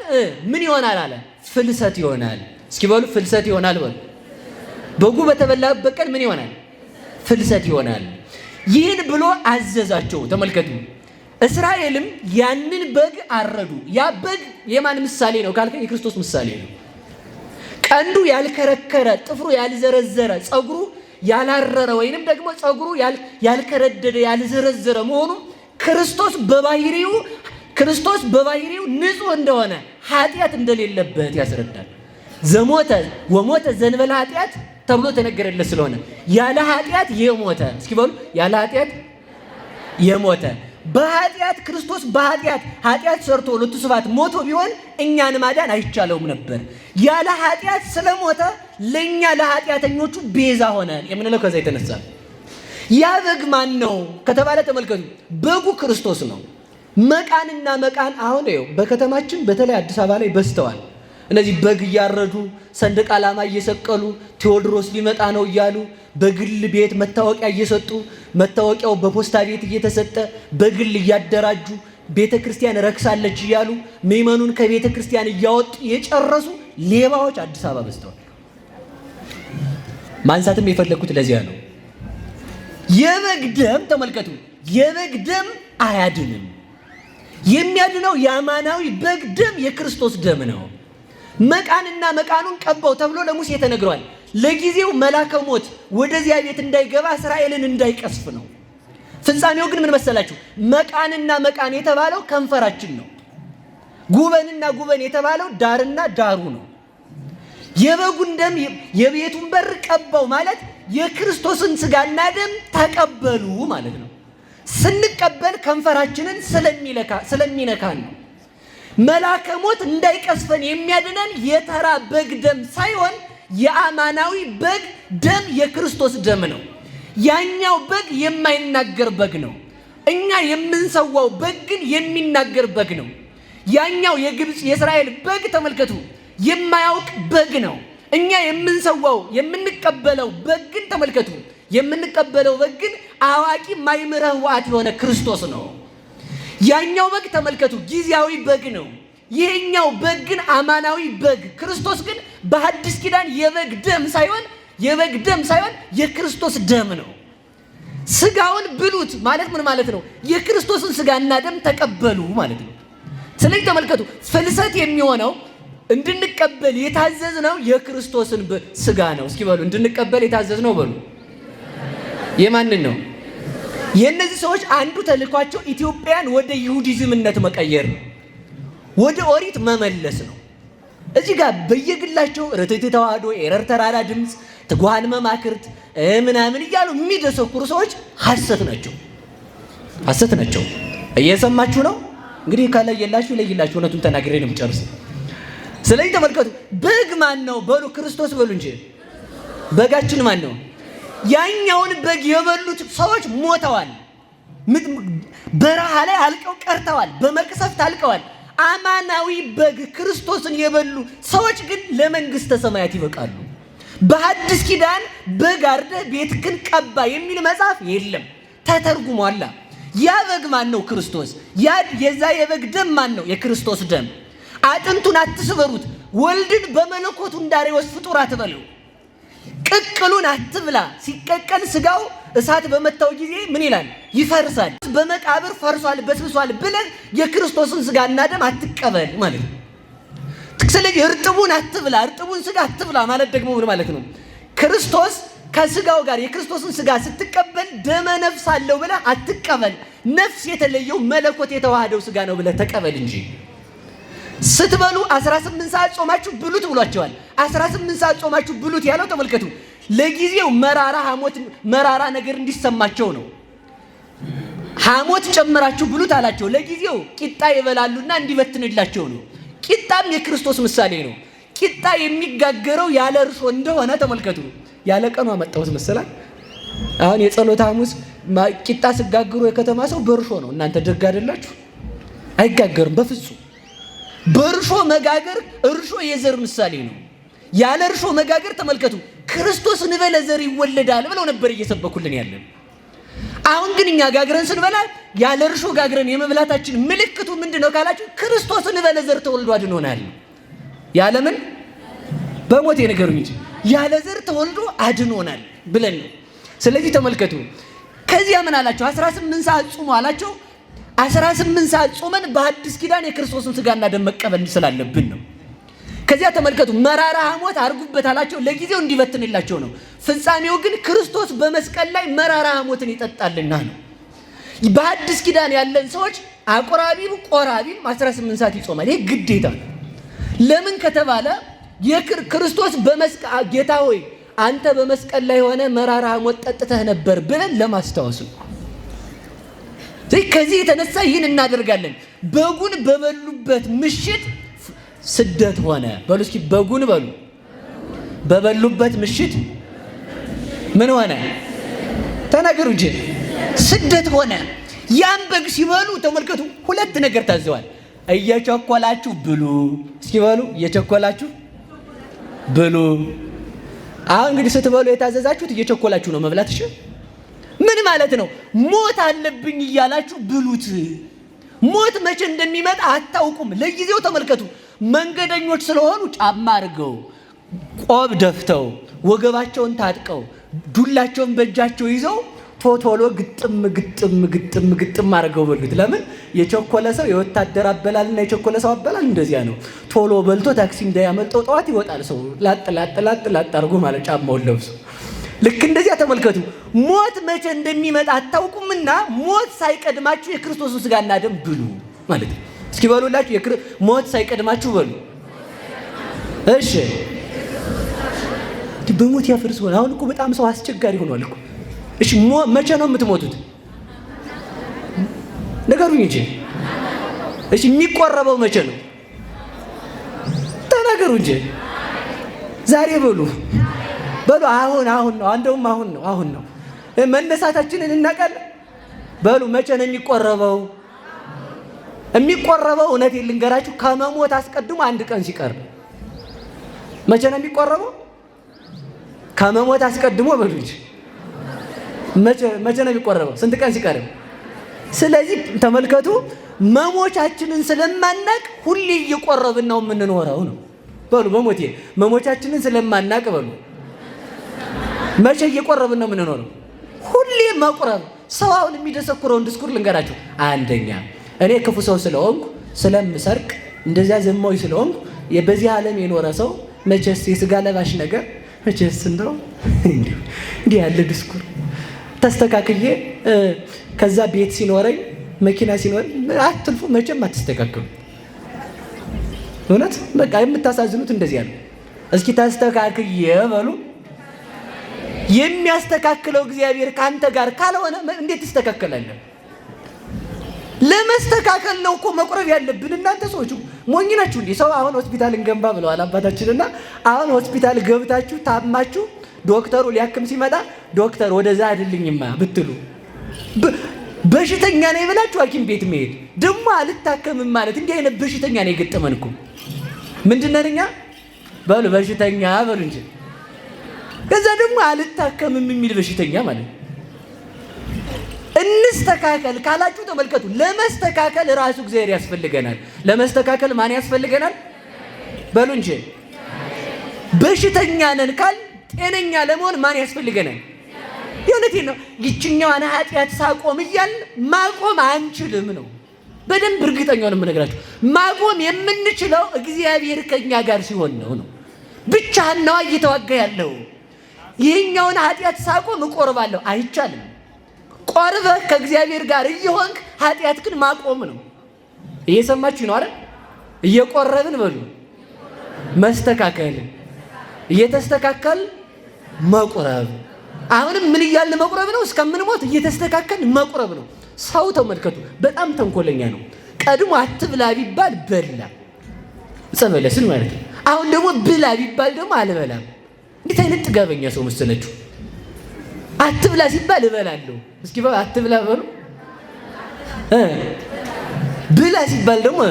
ምን ይሆናል አለ? ፍልሰት ይሆናል። እስኪ በሉ ፍልሰት ይሆናል በሉ። በጉ በተበላበት ቀን ምን ይሆናል? ፍልሰት ይሆናል። ይህን ብሎ አዘዛቸው። ተመልከቱ። እስራኤልም ያንን በግ አረዱ። ያ በግ የማን ምሳሌ ነው ካልከኝ የክርስቶስ ምሳሌ ነው። ቀንዱ ያልከረከረ፣ ጥፍሩ ያልዘረዘረ፣ ፀጉሩ ያላረረ ወይንም ደግሞ ፀጉሩ ያልከረደደ ያልዘረዘረ መሆኑ ክርስቶስ በባህሪው ንጹሕ እንደሆነ ኃጢአት እንደሌለበት ያስረዳል። ወሞተ ዘንበለ ኃጢአት ተብሎ ተነገረለት ስለሆነ ያለ ኃጢአት የሞተ እስኪ በሉ ያለ ኃጢአት የሞተ በኃጢአት ክርስቶስ ኃጢአት ሰርቶ ለቱ ስባት ሞቶ ቢሆን እኛን ማዳን አይቻለውም ነበር። ያለ ኃጢአት ስለሞተ ለኛ ለኃጢአተኞቹ ቤዛ ሆነ የምንለው ከዛ የተነሳ ያ በግ ማን ነው ከተባለ ተመልከቱ፣ በጉ ክርስቶስ ነው። መቃንና መቃን አሁን ይኸው በከተማችን በተለይ አዲስ አበባ ላይ በዝተዋል። እነዚህ በግ እያረዱ ሰንደቅ ዓላማ እየሰቀሉ ቴዎድሮስ ሊመጣ ነው እያሉ በግል ቤት መታወቂያ እየሰጡ መታወቂያው በፖስታ ቤት እየተሰጠ በግል እያደራጁ ቤተ ክርስቲያን ረክሳለች እያሉ ምዕመኑን ከቤተ ክርስቲያን እያወጡ የጨረሱ ሌባዎች አዲስ አበባ በዝተዋል። ማንሳትም የፈለኩት ለዚያ ነው። የበግ ደም ተመልከቱ፣ የበግ ደም አያድንም። የሚያድነው የአማናዊ በግ ደም የክርስቶስ ደም ነው። መቃንና መቃኑን ቀባው ተብሎ ለሙሴ ተነግሯል። ለጊዜው መላከ ሞት ወደዚያ ቤት እንዳይገባ እስራኤልን እንዳይቀስፍ ነው። ፍጻሜው ግን ምን መሰላችሁ? መቃንና መቃን የተባለው ከንፈራችን ነው። ጉበንና ጉበን የተባለው ዳርና ዳሩ ነው። የበጉን ደም የቤቱን በር ቀባው ማለት የክርስቶስን ስጋና ደም ተቀበሉ ማለት ነው። ስንቀበል ከንፈራችንን ስለሚነካን ነው። መልአከ ሞት እንዳይቀስፈን የሚያድነን የተራ በግ ደም ሳይሆን የአማናዊ በግ ደም የክርስቶስ ደም ነው። ያኛው በግ የማይናገር በግ ነው። እኛ የምንሰዋው በግ ግን የሚናገር በግ ነው። ያኛው የግብፅ የእስራኤል በግ ተመልከቱ የማያውቅ በግ ነው። እኛ የምንሰዋው የምንቀበለው በግ ግን ተመልከቱ የምንቀበለው በግ ግን አዋቂ ማይምረህ ዋት የሆነ ክርስቶስ ነው። ያኛው በግ ተመልከቱ ጊዜያዊ በግ ነው። ይሄኛው በግ ግን አማናዊ በግ ክርስቶስ ግን በሐዲስ ኪዳን የበግ ደም ሳይሆን የክርስቶስ ደም ነው። ስጋውን ብሉት ማለት ምን ማለት ነው? የክርስቶስን ስጋና ደም ተቀበሉ ማለት ነው። ስለዚህ ተመልከቱ ፍልሰት የሚሆነው እንድንቀበል የታዘዝነው የክርስቶስን ስጋ ነው። እስኪ በሉ እንድንቀበል የታዘዝነው በሉ የማንን ነው? የእነዚህ ሰዎች አንዱ ተልኳቸው ኢትዮጵያን ወደ ይሁዲዝምነት መቀየር ነው፣ ወደ ኦሪት መመለስ ነው። እዚህ ጋር በየግላቸው ርትዕት ተዋህዶ፣ ኤረር ተራራ ድምፅ፣ ትጉሃን መማክርት ምናምን እያሉ የሚደሰኩሩ ሰዎች ሐሰት ናቸው። እየሰማችሁ ነው? እንግዲህ ካለየላችሁ ለይላችሁ፣ እውነቱን ተናግሬ ነው የምጨርስ። ስለዚህ ተመልከቱ በግ ማን ነው በሉ ክርስቶስ በሉ እንጂ በጋችን ማን ነው? ያኛውን በግ የበሉት ሰዎች ሞተዋል፣ በረሃ ላይ አልቀው ቀርተዋል፣ በመቅሰፍት አልቀዋል። አማናዊ በግ ክርስቶስን የበሉ ሰዎች ግን ለመንግስተ ሰማያት ይበቃሉ። በሐዲስ ኪዳን በግ አርደህ ቤትህን ቀባ የሚል መጽሐፍ የለም፣ ተተርጉሟል። ያ በግ ማን ነው? ክርስቶስ። የዛ የበግ ደም ማን ነው? የክርስቶስ ደም። አጥንቱን አትስበሩት፣ ወልድን በመለኮቱ እንዳሬዎስ ፍጡር አትበለው፣ ቅቅሉን አትብላ። ሲቀቀል ስጋው እሳት በመታው ጊዜ ምን ይላል? ይፈርሳል። በመቃብር ፈርሷል በስብሷል ብለን የክርስቶስን ስጋና ደም አትቀበል ማለት ነው። ስለዚህ እርጥቡን አትብላ፣ እርጥቡን ስጋ አትብላ ማለት ደግሞ ምን ማለት ነው? ክርስቶስ ከስጋው ጋር የክርስቶስን ስጋ ስትቀበል ደመ ነፍስ አለው ብለህ አትቀበል። ነፍስ የተለየው መለኮት የተዋሃደው ስጋ ነው ብለህ ተቀበል እንጂ ስትበሉ 18 ሰዓት ጾማችሁ ብሉት ብሏቸዋል። 18 ሰዓት ጾማችሁ ብሉት ያለው ተመልከቱ ለጊዜው መራራ ነገር እንዲሰማቸው ነው። ሐሞት ጨምራችሁ ብሉት አላቸው። ለጊዜው ቂጣ ይበላሉና እንዲበትንላቸው ነው። ቂጣም የክርስቶስ ምሳሌ ነው። ቂጣ የሚጋገረው ያለ እርሾ እንደሆነ ተመልከቱ። ያለ ቀኑ አመጣሁት መሰላል። አሁን የጸሎት ሐሙስ ቂጣ ሲጋግሩ የከተማ ሰው በእርሾ ነው። እናንተ ደግ አይደላችሁ? አይጋገርም በፍጹም። በእርሾ መጋገር እርሾ የዘር ምሳሌ ነው። ያለ እርሾ መጋገር ተመልከቱ ክርስቶስ እንበለ ዘር ይወለዳል ብለው ነበር እየሰበኩልን ያለን። አሁን ግን እኛ ጋግረን ስንበላ ያለ እርሾ ጋግረን የመብላታችን ምልክቱ ምንድነው ካላችሁ ክርስቶስ እንበለ ዘር ተወልዶ አድኖናል። ያለ ምን በሞት የነገሩኝ እንጂ ያለ ዘር ተወልዶ አድኖናል ብለን ነው። ስለዚህ ተመልከቱ ከዚያ ምን አላቸው? 18 ሰዓት ጾሙ አላቸው። 18 ሰዓት ጾመን በሐዲስ ኪዳን የክርስቶስን ስጋና ደም መቀበል ስላለብን ነው። ከዚያ ተመልከቱ መራራ ሐሞት አርጉበት አላቸው። ለጊዜው እንዲበትንላቸው ነው። ፍጻሜው ግን ክርስቶስ በመስቀል ላይ መራራ ሐሞትን ይጠጣልና ነው። በሐዲስ ኪዳን ያለን ሰዎች አቆራቢም ቆራቢም 18 ሰዓት ይጾማል። ይሄ ግዴታ ነው። ለምን ከተባለ ክርስቶስ በመስቀል ጌታ ሆይ አንተ በመስቀል ላይ ሆነ መራራ ሐሞት ጠጥተህ ነበር ብለን ለማስታወስ ነው። ከዚህ የተነሳ ይህን እናደርጋለን። በጉን በበሉበት ምሽት ስደት ሆነ። በሉ እስኪ በጉን በሉ። በበሉበት ምሽት ምን ሆነ? ተናገሩ እንጂ። ስደት ሆነ። ያን በግ ሲበሉ ተመልከቱ ሁለት ነገር ታዘዋል። እየቸኮላችሁ ብሉ። እስኪ በሉ እየቸኮላችሁ ብሉ። አሁን እንግዲህ ስትበሉ የታዘዛችሁት እየቸኮላችሁ ነው መብላት። እሺ ምን ማለት ነው? ሞት አለብኝ እያላችሁ ብሉት። ሞት መቼ እንደሚመጣ አታውቁም። ለጊዜው ተመልከቱ መንገደኞች ስለሆኑ ጫማ አድርገው ቆብ ደፍተው ወገባቸውን ታጥቀው ዱላቸውን በእጃቸው ይዘው ቶሎ ግጥም አድርገው በሉት። ለምን? የቸኮለ ሰው የወታደር አበላልና የቸኮለ ሰው አበላል እንደዚያ ነው። ቶሎ በልቶ ታክሲ እንዳያመልጠው ጠዋት ይወጣል ሰው ላጥ አድርጎ ማለት ጫማውን ለብሶ። ልክ እንደዚያ ተመልከቱ ሞት መቼ እንደሚመጣ አታውቁምና ሞት ሳይቀድማችሁ የክርስቶስን ስጋና ደም ብሉ ማለት ነው። እስኪ በሉላችሁ ሞት ሳይቀድማችሁ በሉ። እሺ በሞት ያፈርስ ሆነ። አሁን እኮ በጣም ሰው አስቸጋሪ ሆኗል እኮ። እሺ መቼ ነው የምትሞቱት? ንገሩኝ እንጂ። እሺ የሚቆረበው መቼ ነው? ንገሩ እንጂ ዛሬ በሉ አሁን ነው። እንደውም አሁን ነው መነሳታችንን እናውቃለን። በሉ መቼ ነው የሚቆረበው? የሚቆረበው እውነቴን ልንገራችሁ ከመሞት አስቀድሞ አንድ ቀን ሲቀር። መቼ ነው የሚቆረበው? ከመሞት አስቀድሞ በሉ እንጂ መቼ ነው የሚቆረበው? ስንት ቀን ሲቀር? ስለዚህ ተመልከቱ፣ መሞቻችንን ስለማናቅ ሁሌ እየቆረብን ነው የምንኖረው ነው። በሉ መሞቻችንን ስለማናቅ በሉ መቼ እየቆረብን ነው የምንኖረው? ሁሌ መቁረብ። ሰው አሁን የሚደሰኩረውን ድስኩር ልንገራችሁ። አንደኛ እኔ ክፉ ሰው ስለሆንኩ ስለምሰርቅ እንደዚያ ዘማዊ ስለሆንኩ በዚህ ዓለም የኖረ ሰው መቼስ የስጋ ለባሽ ነገር መቼስ እንደው እንዲህ ያለ ድስኩር ተስተካክዬ ከዛ ቤት ሲኖረኝ መኪና ሲኖረኝ አትልፉ፣ መቼም አትስተካክሉ። እውነት በቃ የምታሳዝኑት እንደዚህ ያለ። እስኪ ተስተካክዬ በሉ። የሚያስተካክለው እግዚአብሔር ካንተ ጋር ካልሆነ እንዴት ትስተካከላለህ? ለመስተካከል ነው እኮ መቁረብ ያለብን። እናንተ ሰዎች ሞኝ ናችሁ እንዴ? ሰው አሁን ሆስፒታል እንገንባ ብለዋል አባታችንና አሁን ሆስፒታል ገብታችሁ ታማችሁ ዶክተሩ ሊያክም ሲመጣ ዶክተር ወደዛ አይደልኝማ ብትሉ በሽተኛ ነኝ ብላችሁ ሐኪም ቤት መሄድ ደግሞ አልታከምም ማለት እንዲህ አይነት በሽተኛ ነው የገጠመን እኮ። ምንድን ነን እኛ? በሉ በሽተኛ በሉ እንጂ ከዛ ደግሞ አልታከምም የሚል በሽተኛ ማለት ነው። እንስተካከል ካላችሁ ተመልከቱ፣ ለመስተካከል ራሱ እግዚአብሔር ያስፈልገናል። ለመስተካከል ማን ያስፈልገናል? በሉ እንጂ በሽተኛ ነን ካል ጤነኛ ለመሆን ማን ያስፈልገናል? የእውነቴን ነው። ይችኛዋን ኃጢአት ሳቆም እያልን ማቆም አንችልም ነው። በደንብ እርግጠኛውን የምነግራችሁ ማቆም የምንችለው እግዚአብሔር ከኛ ጋር ሲሆን ነው። ብቻህን ነዋ እየተዋጋ ያለው። ይህኛውን ኃጢአት ሳቆም እቆርባለሁ አይቻልም። ቆርበህ ከእግዚአብሔር ጋር እየሆንክ ኃጢአት ግን ማቆም ነው። እየሰማችሁ ነው አይደል? እየቆረብን በሉ መስተካከል፣ እየተስተካከል መቁረብ። አሁንም ምን እያልን መቁረብ ነው? እስከምንሞት እየተስተካከል መቁረብ ነው። ሰው ተመልከቱ፣ በጣም ተንኮለኛ ነው። ቀድሞ አትብላ ቢባል በላ ጸበለስን ማለት ነው። አሁን ደግሞ ብላ ቢባል ደግሞ አልበላም። እንዴት አይነት ጥጋበኛ ሰው መሰለችሁ! አትብላ ሲባል እበላለሁ። እስኪ አትብላ በሉ። ብላ ሲባል ደግሞ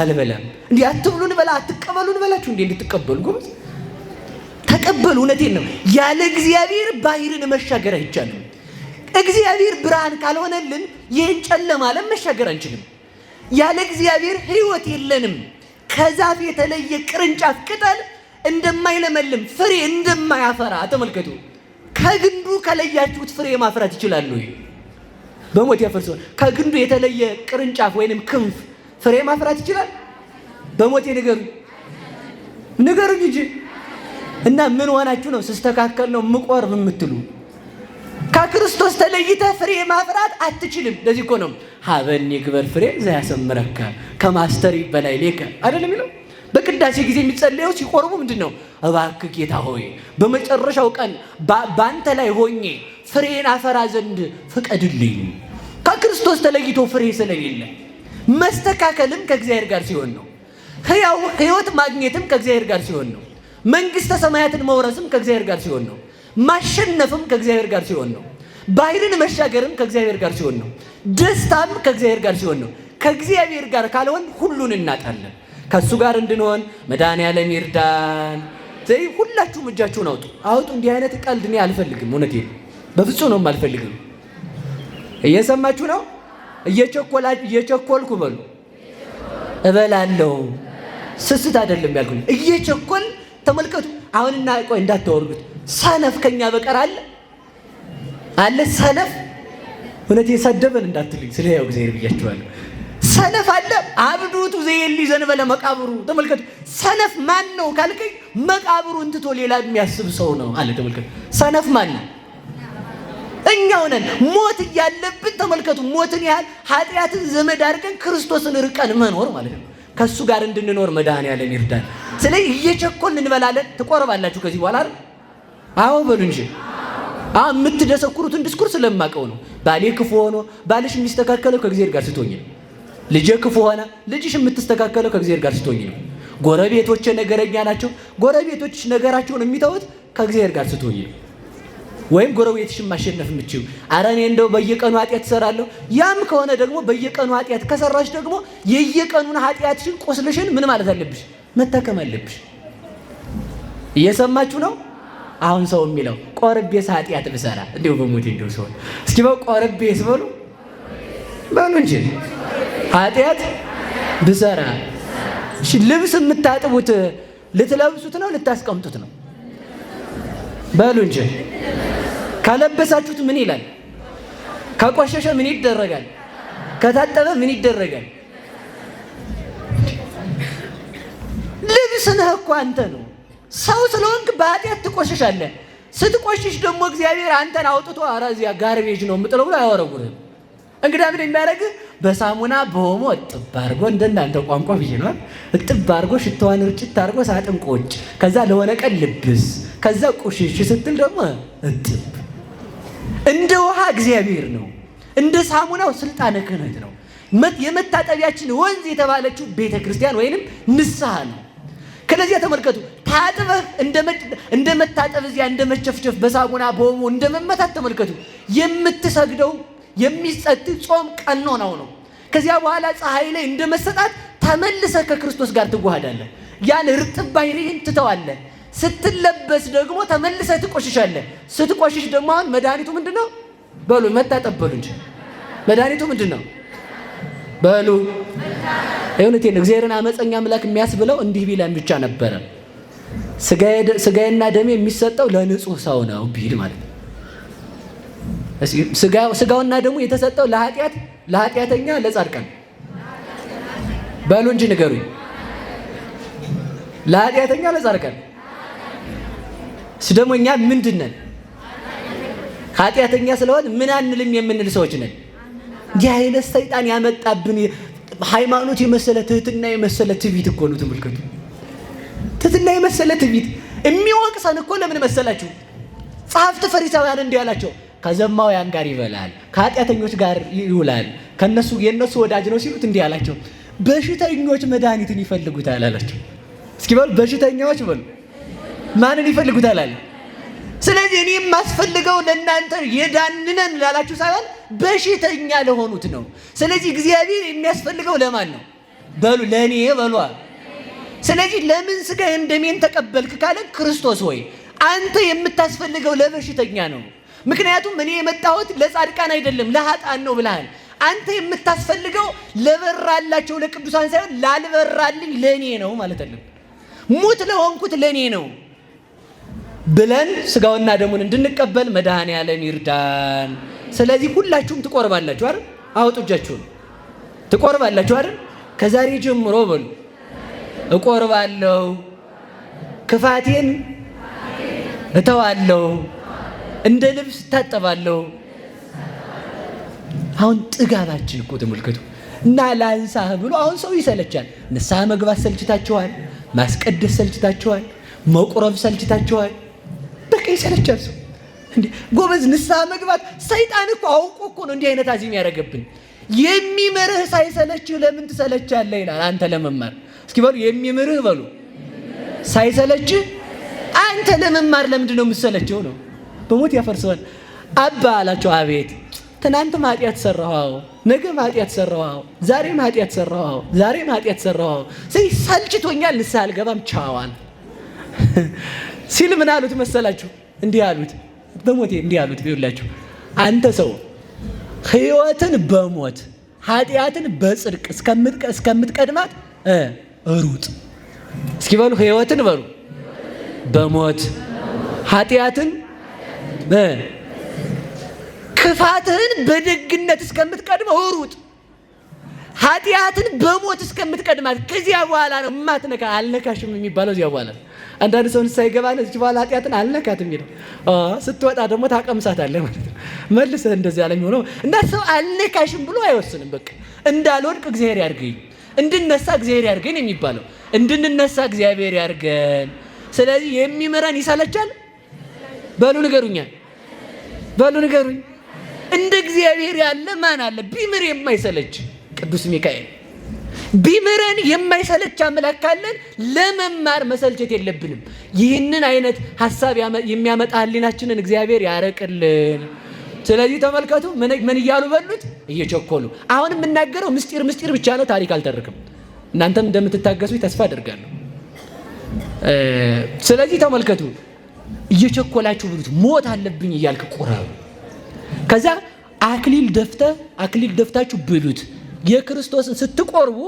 አልበላም። እንዴ አትብሉን በላ አትቀበሉን በላችሁ እንዴ እንድትቀበሉ ጎበዝ ተቀበሉ። እውነቴን ነው። ያለ እግዚአብሔር ባሕርን መሻገር አይቻልም። እግዚአብሔር ብርሃን ካልሆነልን ይህን ጨለማ ዓለም መሻገር አንችልም። ያለ እግዚአብሔር ሕይወት የለንም። ከዛፍ የተለየ ቅርንጫፍ ቅጠል እንደማይለመልም ፍሬ እንደማያፈራ ተመልከቱ። ከግንዱ ከለያችሁት ፍሬ ማፍራት ይችላሉ? በሞት ያፈርሰው። ከግንዱ የተለየ ቅርንጫፍ ወይንም ክንፍ ፍሬ ማፍራት ይችላል? በሞት ንገሩኝ እንጂ። እና ምን ሆናችሁ ነው ሲስተካከል ነው ምቆርብ የምትሉ? ከክርስቶስ ተለይተ ፍሬ ማፍራት አትችልም። ለዚህ እኮ ነው ሀበኒ ግበር ፍሬ ዘያሰምረከ ከማስተሪ በላይ ሌከ አይደለም የሚለው። በቅዳሴ ጊዜ የሚጸለየው ሲቆርቡ ምንድን ነው? እባክህ ጌታ ሆይ በመጨረሻው ቀን በአንተ ላይ ሆኜ ፍሬን አፈራ ዘንድ ፍቀድልኝ። ከክርስቶስ ተለይቶ ፍሬ ስለሌለ መስተካከልም ከእግዚአብሔር ጋር ሲሆን ነው። ሕይወት ማግኘትም ከእግዚአብሔር ጋር ሲሆን ነው። መንግሥተ ሰማያትን መውረስም ከእግዚአብሔር ጋር ሲሆን ነው። ማሸነፍም ከእግዚአብሔር ጋር ሲሆን ነው። ባሕርን መሻገርም ከእግዚአብሔር ጋር ሲሆን ነው። ደስታም ከእግዚአብሔር ጋር ሲሆን ነው። ከእግዚአብሔር ጋር ካልሆን ሁሉን እናጣለን። ከእሱ ጋር እንድንሆን መድኃኔዓለም ይርዳን። ሁላችሁም እጃችሁን አውጡ። እንዲህ አይነት ቀልድ እኔ አልፈልግም። እውነቴን በፍጹም ነው አልፈልግም። እየሰማችሁ ነው? እየቸኮልኩ በሉ እበላለሁ። ስስት አይደለም ያልኩኝ። እየቸኮል ተመልከቱ። አሁንና ቆይ እንዳታወርዱት። ሰነፍ ከኛ በቀር አለ ሰነፍ? እውነቴን ሰደበን እንዳትልኝ ስለ ያው እግዚአብሔር ብያችኋለሁ። ሰነፍ አለ። አብዱቱ ዘይሊ ዘንበለ መቃብሩ። ተመልከቱ። ሰነፍ ማን ነው ካልከኝ መቃብሩን ትቶ ሌላ የሚያስብ ሰው ነው አለ። ተመልከቱ። ሰነፍ ማን ነው? እኛው ነን። ሞት እያለብን ተመልከቱ። ሞትን ያህል ኃጢአትን ዘመድ አድርገን ክርስቶስን ርቀን መኖር ማለት ነው። ከሱ ጋር እንድንኖር መድኃኔዓለም ይርዳን። ስለዚህ እየቸኮልን እንበላለን። ትቆርባላችሁ ከዚህ በኋላ አይደል? አዎ በሉ እንጂ። የምትደሰኩሩትን ዲስኩርስ ስለማቀው ነው። ባሌ ክፉ ሆኖ ባልሽ የሚስተካከለው ከእግዚአብሔር ጋር ስትሆኝ ነው። ልጄ ክፉ ሆነ ልጅሽ የምትስተካከለው ከእግዚአብሔር ጋር ስትሆኝ ነው። ጎረቤቶች ነገረኛ ናቸው። ጎረቤቶች ነገራቸውን የሚተውት ከእግዚአብሔር ጋር ስትሆኚ ነው። ወይም ጎረቤትሽን ማሸነፍ የምትችይው ኧረ እኔ እንደው በየቀኑ ኃጢአት እሰራለሁ። ያም ከሆነ ደግሞ በየቀኑ ኃጢአት ከሰራሽ ደግሞ የየቀኑን ኃጢአትሽን ቁስልሽን ምን ማለት አለብሽ? መታከም አለብሽ። እየሰማችሁ ነው? አሁን ሰው የሚለው ቆርቤስ ኃጢአት ብሰራ እንዲሁ በሞቴ እንዲሁ ሰው እስኪ ቆርቤስ በሉ እንጂ ኃጢአት ብሰራ። እሺ ልብስ የምታጥቡት ልትለብሱት ነው ልታስቀምጡት ነው? በሉ እንጂ ከለበሳችሁት ምን ይላል? ከቆሸሸ ምን ይደረጋል? ከታጠበ ምን ይደረጋል? ልብስ ነህ እኮ አንተ ነው። ሰው ስለሆንክ በኃጢአት ትቆሸሻለህ። ስትቆሽሽ ደግሞ እግዚአብሔር አንተን አውጥቶ ኧረ እዚያ ጋርቤጅ ነው የምጥለው ብሎ አያወረውርህም። እንግዳ ምን የሚያደርግህ በሳሙና በሆሞ እጥብ አድርጎ እንደናንተ ቋንቋ ብዬ ነው እጥብ አድርጎ ሽታዋን ርጭት አድርጎ ሳጥን ቁጭ፣ ከዛ ለሆነ ቀን ልብስ፣ ከዛ ቁሽሽ ስትል ደግሞ እጥብ። እንደ ውሃ እግዚአብሔር ነው፣ እንደ ሳሙናው ስልጣነ ክህነት ነው። የመታጠቢያችን ወንዝ የተባለችው ቤተ ክርስቲያን ወይንም ንስሐ ነው። ከለዚያ ተመልከቱ፣ ታጥበህ እንደ መታጠብ እዚያ እንደ መቸፍቸፍ በሳሙና በሆሞ እንደ መመታት ተመልከቱ። የምትሰግደው የሚጸጥ ጾም ቀኖናው ነው። ከዚያ በኋላ ፀሐይ ላይ እንደ መሰጣት ተመልሰህ ከክርስቶስ ጋር ትዋሃዳለህ። ያን ርጥብ ባህሪህን ትተዋለህ። ስትለበስ ደግሞ ተመልሰህ ትቆሽሻለህ። ስትቆሽሽ ደግሞ አሁን መድኃኒቱ ምንድነው? በሉ መታጠብ በሉ እንጂ መድኃኒቱ ምንድነው? በሉ እውነቴን ነው። እግዚአብሔርን አመፀኛ አምላክ የሚያስብለው እንዲህ ቢለን ብቻ ነበረ። ስጋዬና ደሜ የሚሰጠው ለንጹህ ሰው ነው ቢል ማለት ነው። ስጋውና ደሙ የተሰጠው ለኃጢአተኛ ለጻድቃን በሉ እንጂ ንገሩኝ። ለኃጢአተኛ ለጻድቃን ደግሞ እኛ ምንድን ነን? ኃጢአተኛ ስለሆን ምን አንልም የምንል ሰዎች ነን። እንዲህ አይነት ሰይጣን ያመጣብን ሃይማኖት የመሰለ ትህትና የመሰለ ትዕቢት እኮ ነው። ተመልከቱ፣ ትህትና የመሰለ ትዕቢት የሚወቅሰን እኮ ለምን መሰላችሁ? ጸሐፍት ፈሪሳውያን እንዲህ አላቸው፣ ከዘማውያን ጋር ይበላል፣ ከኃጢአተኞች ጋር ይውላል፣ የእነሱ ወዳጅ ነው ሲሉት እንዲህ አላቸው፣ በሽተኞች መድኃኒትን ይፈልጉታል አላቸው። እስኪ በሉ በሽተኛዎች በሉ ማንን ይፈልጉታል አለ? ስለዚህ እኔ የማስፈልገው ለእናንተ የዳንነን ላላችሁ ሳይሆን በሽተኛ ለሆኑት ነው። ስለዚህ እግዚአብሔር የሚያስፈልገው ለማን ነው? በሉ ለእኔ በሉ። ስለዚህ ለምን ሥጋዬን ደሜን ተቀበልክ ካለ ክርስቶስ ሆይ አንተ የምታስፈልገው ለበሽተኛ ነው። ምክንያቱም እኔ የመጣሁት ለጻድቃን አይደለም ለኃጥአን ነው ብለሃል። አንተ የምታስፈልገው ለበራላቸው ለቅዱሳን ሳይሆን ላልበራልኝ ለእኔ ነው ማለት አይደለም። ሙት ለሆንኩት ለእኔ ነው ብለን ሥጋውና ደሙን እንድንቀበል መድኃኔዓለም ይርዳን። ስለዚህ ሁላችሁም ትቆርባላችሁ አይደል? አውጡ እጃችሁን። ትቆርባላችሁ አይደል? ከዛሬ ጀምሮ በሉ እቆርባለሁ፣ ክፋቴን እተዋለሁ፣ እንደ ልብስ እታጠባለሁ። አሁን ጥጋባችን እኮ ተመልከቱ። እና ላንሳህ ብሎ አሁን ሰው ይሰለቻል። ንስሐ መግባት ሰልችታችኋል፣ ማስቀደስ ሰልችታችኋል፣ መቁረብ ሰልችታችኋል። በቃ ይሰለቻል ሰው። እንዴ ጎበዝ ንስሐ መግባት ሰይጣን እኮ አውቆ እኮ ነው እንዲህ አይነት አዚም ያደረገብን። የሚምርህ ሳይሰለችህ ለምን ትሰለቻለህ ይላል። አንተ ለመማር እስኪ በሉ የሚምርህ በሉ ሳይሰለችህ አንተ ለመማር ለምንድን ነው የምትሰለቸው ነው? በሞት ያፈርሰዋል። አባ አላቸው፣ አቤት ትናንትም ኃጢአት ሰራሁ፣ ነገም ኃጢአት ሰራሁ፣ ዛሬም ኃጢአት ሰራሁ፣ ዛሬም ኃጢአት ሰራሁ። ሰልችቶኛል፣ ንስሐ አልገባም፣ ቻዋል ሲል ምን አሉት መሰላችሁ? እንዲህ አሉት፣ በሞቴ እንዲህ አሉት። ይኸውላችሁ አንተ ሰው ሕይወትን በሞት ኃጢአትን በጽድቅ እስከምትቀድማት ሩጥ። እስኪ በሉ ሕይወትን በሉ በሞት ኃጢአትን ክፋትህን በደግነት እስከምትቀድመው ሩጥ። ኃጢአትን በሞት እስከምትቀድማት ከዚያ በኋላ ነው የማትነካ አልነካሽም የሚባለው። እዚያ በኋላ አንዳንድ ሰው ንስሐ ይገባል፣ እዚህ በኋላ ኃጢአትን አልነካትም የሚለው ስትወጣ ደግሞ ታቀምሳታለህ ማለት ነው። መልሰህ እንደዚህ ያለ የሚሆነው እና ሰው አልነካሽም ብሎ አይወስንም። በቃ እንዳልወድቅ እግዚአብሔር ያድርገኝ፣ እንድነሳ እግዚአብሔር ያድርገን የሚባለው እንድንነሳ እግዚአብሔር ያድርገን። ስለዚህ የሚምረን ይሰለቻል። በሉ ንገሩኛል፣ በሉ ንገሩኝ። እንደ እግዚአብሔር ያለ ማን አለ? ቢምር የማይሰለች ቅዱስ ሚካኤል። ቢምረን የማይሰለች አምላክ ካለን ለመማር መሰልቸት የለብንም። ይህንን አይነት ሐሳብ የሚያመጣ ህሊናችንን እግዚአብሔር ያረቅልን። ስለዚህ ተመልከቱ ምን እያሉ በሉት? እየቸኮሉ። አሁን የምናገረው ምስጢር ብቻ ነው፣ ታሪክ አልተርክም። እናንተም እንደምትታገሱ ተስፋ አደርጋለሁ። ስለዚህ ተመልከቱ፣ እየቸኮላችሁ ብሉት። ሞት አለብኝ እያልክ ቁረብ። ከዛ አክሊል ደፍታችሁ ብሉት። የክርስቶስን ስትቆርቡ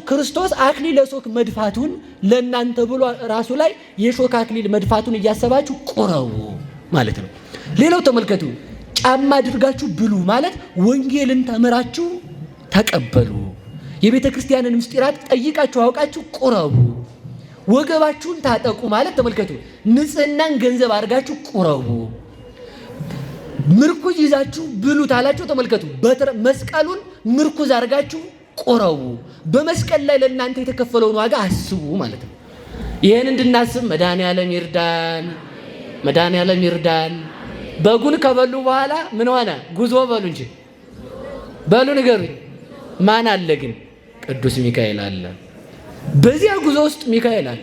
ክርስቶስ አክሊለ ሾክ መድፋቱን ለእናንተ ብሎ ራሱ ላይ የሾክ አክሊል መድፋቱን እያሰባችሁ ቁረቡ ማለት ነው። ሌላው ተመልከቱ፣ ጫማ አድርጋችሁ ብሉ ማለት ወንጌልን ተምራችሁ ተቀበሉ። የቤተ ክርስቲያንን ምስጢራት ጠይቃችሁ አውቃችሁ ቁረቡ። ወገባችሁን ታጠቁ ማለት ተመልከቱ፣ ንጽህናን ገንዘብ አድርጋችሁ ቁረቡ። ምርኩዝ ይዛችሁ ብሉት አላችሁ። ተመልከቱ፣ መስቀሉን ምርኩዝ አድርጋችሁ ቁረቡ። በመስቀል ላይ ለእናንተ የተከፈለውን ዋጋ አስቡ ማለት ነው። ይህን እንድናስብ መድኃኔዓለም ይርዳን። በጉን ከበሉ በኋላ ምን ሆነ? ጉዞ በሉ እንጂ በሉ ንገሩኝ። ማን አለ ግን? ቅዱስ ሚካኤል አለ። በዚያ ጉዞ ውስጥ ሚካኤል አለ።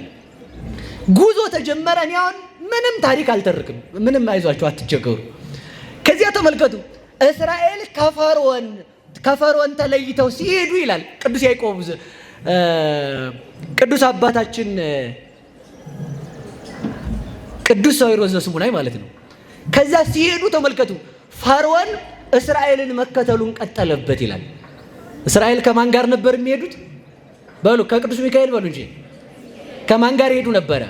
ጉዞ ተጀመረ። እኔ አሁን ምንም ታሪክ አልተርክም። ምንም አይዟችሁ፣ አትቸገሩ። ከዚያ ተመልከቱ፣ እስራኤል ከፈርዖን ተለይተው ሲሄዱ ይላል ቅዱስ ያዕቆብ ቅዱስ አባታችን ቅዱስ ሳዊሮስ ዘስሙናይ ማለት ነው። ከዛ ሲሄዱ ተመልከቱ፣ ፈርዖን እስራኤልን መከተሉን ቀጠለበት ይላል። እስራኤል ከማን ጋር ነበር የሚሄዱት? በሉ ከቅዱስ ሚካኤል በሉ እንጂ ከማን ጋር ይሄዱ ነበረ?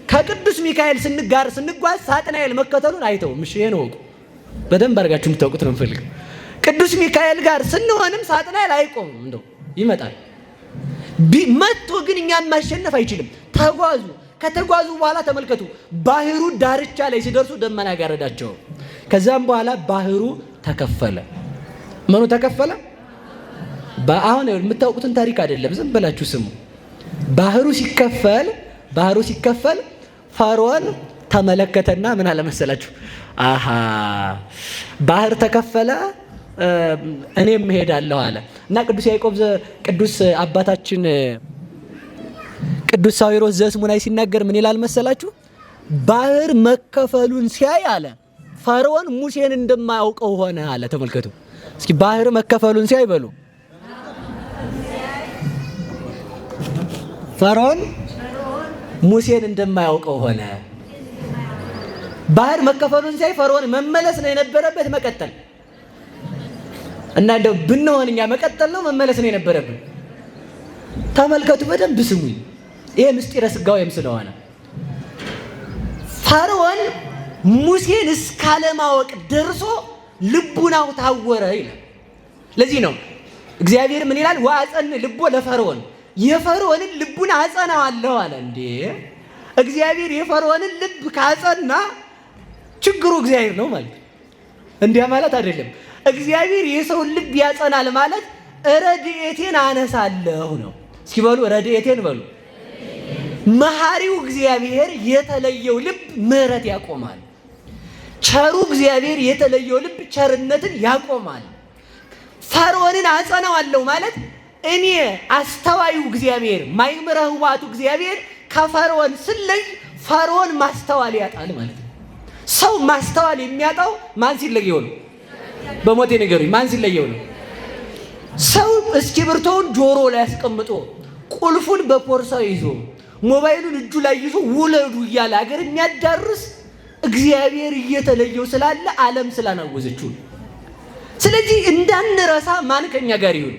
ከቅዱስ ሚካኤል ጋር ስንጓዝ ሳጥናኤል መከተሉን አይተው ይሄን ወቁ። በደንብ አድርጋችሁ የምታውቁት ነው የምፈልገው። ቅዱስ ሚካኤል ጋር ስንሆንም ሳጥናኤል አይቆምም፣ እንደው ይመጣል። መጥቶ ግን እኛን ማሸነፍ አይችልም። ተጓዙ። ከተጓዙ በኋላ ተመልከቱ፣ ባህሩ ዳርቻ ላይ ሲደርሱ ደመና ጋረዳቸው። ከዛም በኋላ ባህሩ ተከፈለ። ምኑ ተከፈለ? አሁን የምታውቁትን ታሪክ አይደለም፣ ዝም ብላችሁ ስሙ። ባህሩ ሲከፈል ፈርዖን ተመለከተና ምን አለ መሰላችሁ? አሃ ባህር ተከፈለ፣ እኔም እሄዳለሁ አለ እና ቅዱስ ያዕቆብ ቅዱስ አባታችን ቅዱስ ሳዊሮስ ዘስሙናይ ሲናገር ምን ይላል መሰላችሁ? ባህር መከፈሉን ሲያይ አለ ፈርዖን ሙሴን እንደማያውቀው ሆነ አለ። ተመልከቱ እስኪ፣ ባህር መከፈሉን ሲያይ በሉ። ፈርዖን ሙሴን እንደማያውቀው ሆነ። ባህር መከፈሉን ሲያይ ፈርዖን መመለስ ነው የነበረበት፣ መቀጠል እና እንደው ብንሆን እኛ መቀጠል ነው መመለስ ነው የነበረብን። ተመልከቱ፣ በደንብ ስሙኝ። ይሄ ምስጢረ ሥጋዌም ስለሆነ ፈርዖን ሙሴን እስካለማወቅ ደርሶ ልቡናው ታወረ ይላል። ለዚህ ነው እግዚአብሔር ምን ይላል? ወአጸን ልቦ ለፈርዖን፣ የፈርዖንን ልቡን አጸናዋለሁ አለ። እንዴ እግዚአብሔር የፈርዖንን ልብ ካጸና ችግሩ እግዚአብሔር ነው ማለት እንዲያ ማለት አይደለም። እግዚአብሔር የሰውን ልብ ያጸናል ማለት ረድኤቴን አነሳለሁ ነው። እስኪ በሉ ረድኤቴን በሉ። መሐሪው እግዚአብሔር የተለየው ልብ ምሕረት ያቆማል። ቸሩ እግዚአብሔር የተለየው ልብ ቸርነትን ያቆማል። ፈርዖንን አጸናዋለሁ ማለት እኔ አስተዋዩ እግዚአብሔር ማይምረ ህዋቱ እግዚአብሔር ከፈርዖን ስለይ ፈርዖን ማስተዋል ያጣል ማለት ነው። ሰው ማስተዋል የሚያጣው ማን ሲለየው ነው? በሞቴ ንገሩኝ፣ ማን ሲለየው ነው? ሰው እስክሪብቶውን ጆሮ ላይ አስቀምጦ ቁልፉን በፖርሳው ይዞ ሞባይሉን እጁ ላይ ይዞ ውለዱ እያለ አገር የሚያዳርስ እግዚአብሔር እየተለየው ስላለ ዓለም ስላናወዘችው። ስለዚህ እንዳንረሳ ማን ከኛ ጋር ይሁን?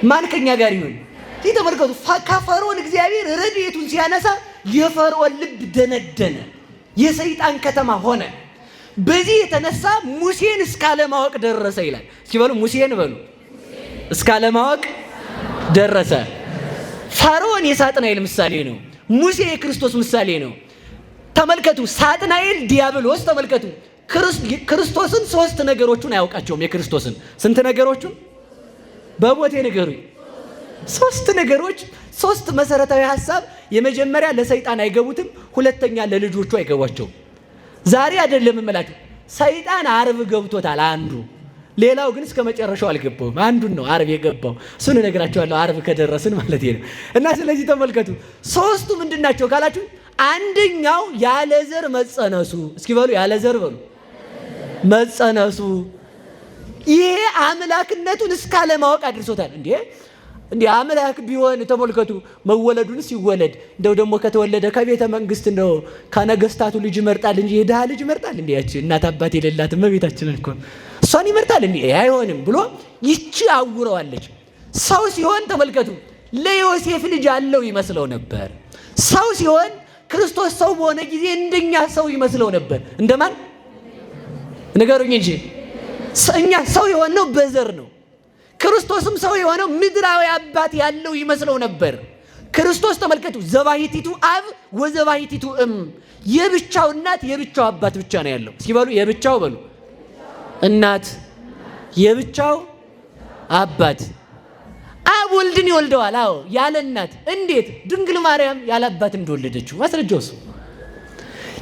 ማን ከኛ ጋር ይሁን? ተመልከቱ፣ ከፈርዖን እግዚአብሔር ረድኤቱን ሲያነሳ የፈርዖን ልብ ደነደነ፣ የሰይጣን ከተማ ሆነ። በዚህ የተነሳ ሙሴን እስካለማወቅ ደረሰ ይላል። ሲበሉ ሙሴን በሉ፣ እስካለማወቅ ደረሰ። ፈርዖን የሳጥናኤል ምሳሌ ነው። ሙሴ የክርስቶስ ምሳሌ ነው። ተመልከቱ፣ ሳጥናኤል ዲያብሎስ ተመልከቱ፣ ክርስቶስን ሶስት ነገሮቹን አያውቃቸውም። የክርስቶስን ስንት ነገሮቹን? በቦቴ ንገሩኝ። ሶስት ነገሮች፣ ሶስት መሰረታዊ ሐሳብ። የመጀመሪያ ለሰይጣን አይገቡትም፣ ሁለተኛ ለልጆቹ አይገቧቸውም። ዛሬ አይደለም እምላችሁ፣ ሰይጣን ዓርብ ገብቶታል አንዱ። ሌላው ግን እስከ መጨረሻው አልገባውም። አንዱን ነው ዓርብ የገባው። እሱን እነግራቸዋለሁ ዓርብ ከደረስን ማለት ነው። እና ስለዚህ ተመልከቱ፣ ሶስቱ ምንድን ናቸው ካላችሁ፣ አንደኛው ያለ ዘር መጸነሱ። እስኪ በሉ ያለ ዘር በሉ መጸነሱ። ይሄ አምላክነቱን እስካለማወቅ አድርሶታል። እንዴ አምላክ ቢሆን ተመልከቱ፣ መወለዱንስ ይወለድ እንደው ደግሞ ከተወለደ ከቤተ መንግስት እንደው ከነገስታቱ ልጅ ይመርጣል እንጂ የድሃ ልጅ ይመርጣል እንዴ? ያቺ እናት አባት የሌላት እመቤታችንን እኮ እሷን ይመርጣል እንዴ? አይሆንም ብሎ ይቺ አውረዋለች። ሰው ሲሆን ተመልከቱ፣ ለዮሴፍ ልጅ አለው ይመስለው ነበር። ሰው ሲሆን ክርስቶስ ሰው በሆነ ጊዜ እንደኛ ሰው ይመስለው ነበር። እንደማን ንገሩኝ እንጂ እኛ ሰው የሆነው በዘር ነው። ክርስቶስም ሰው የሆነው ምድራዊ አባት ያለው ይመስለው ነበር። ክርስቶስ ተመልከቱ፣ ዘባሂቲቱ አብ ወዘባሂቲቱ እም፣ የብቻው እናት የብቻው አባት ብቻ ነው ያለው። እስኪ በሉ የብቻው በሉ እናት የብቻው አባት። አብ ወልድን ይወልደዋል። አዎ ያለ እናት። እንዴት? ድንግል ማርያም ያለ አባት እንደወለደችው ማስረጃው እሱ።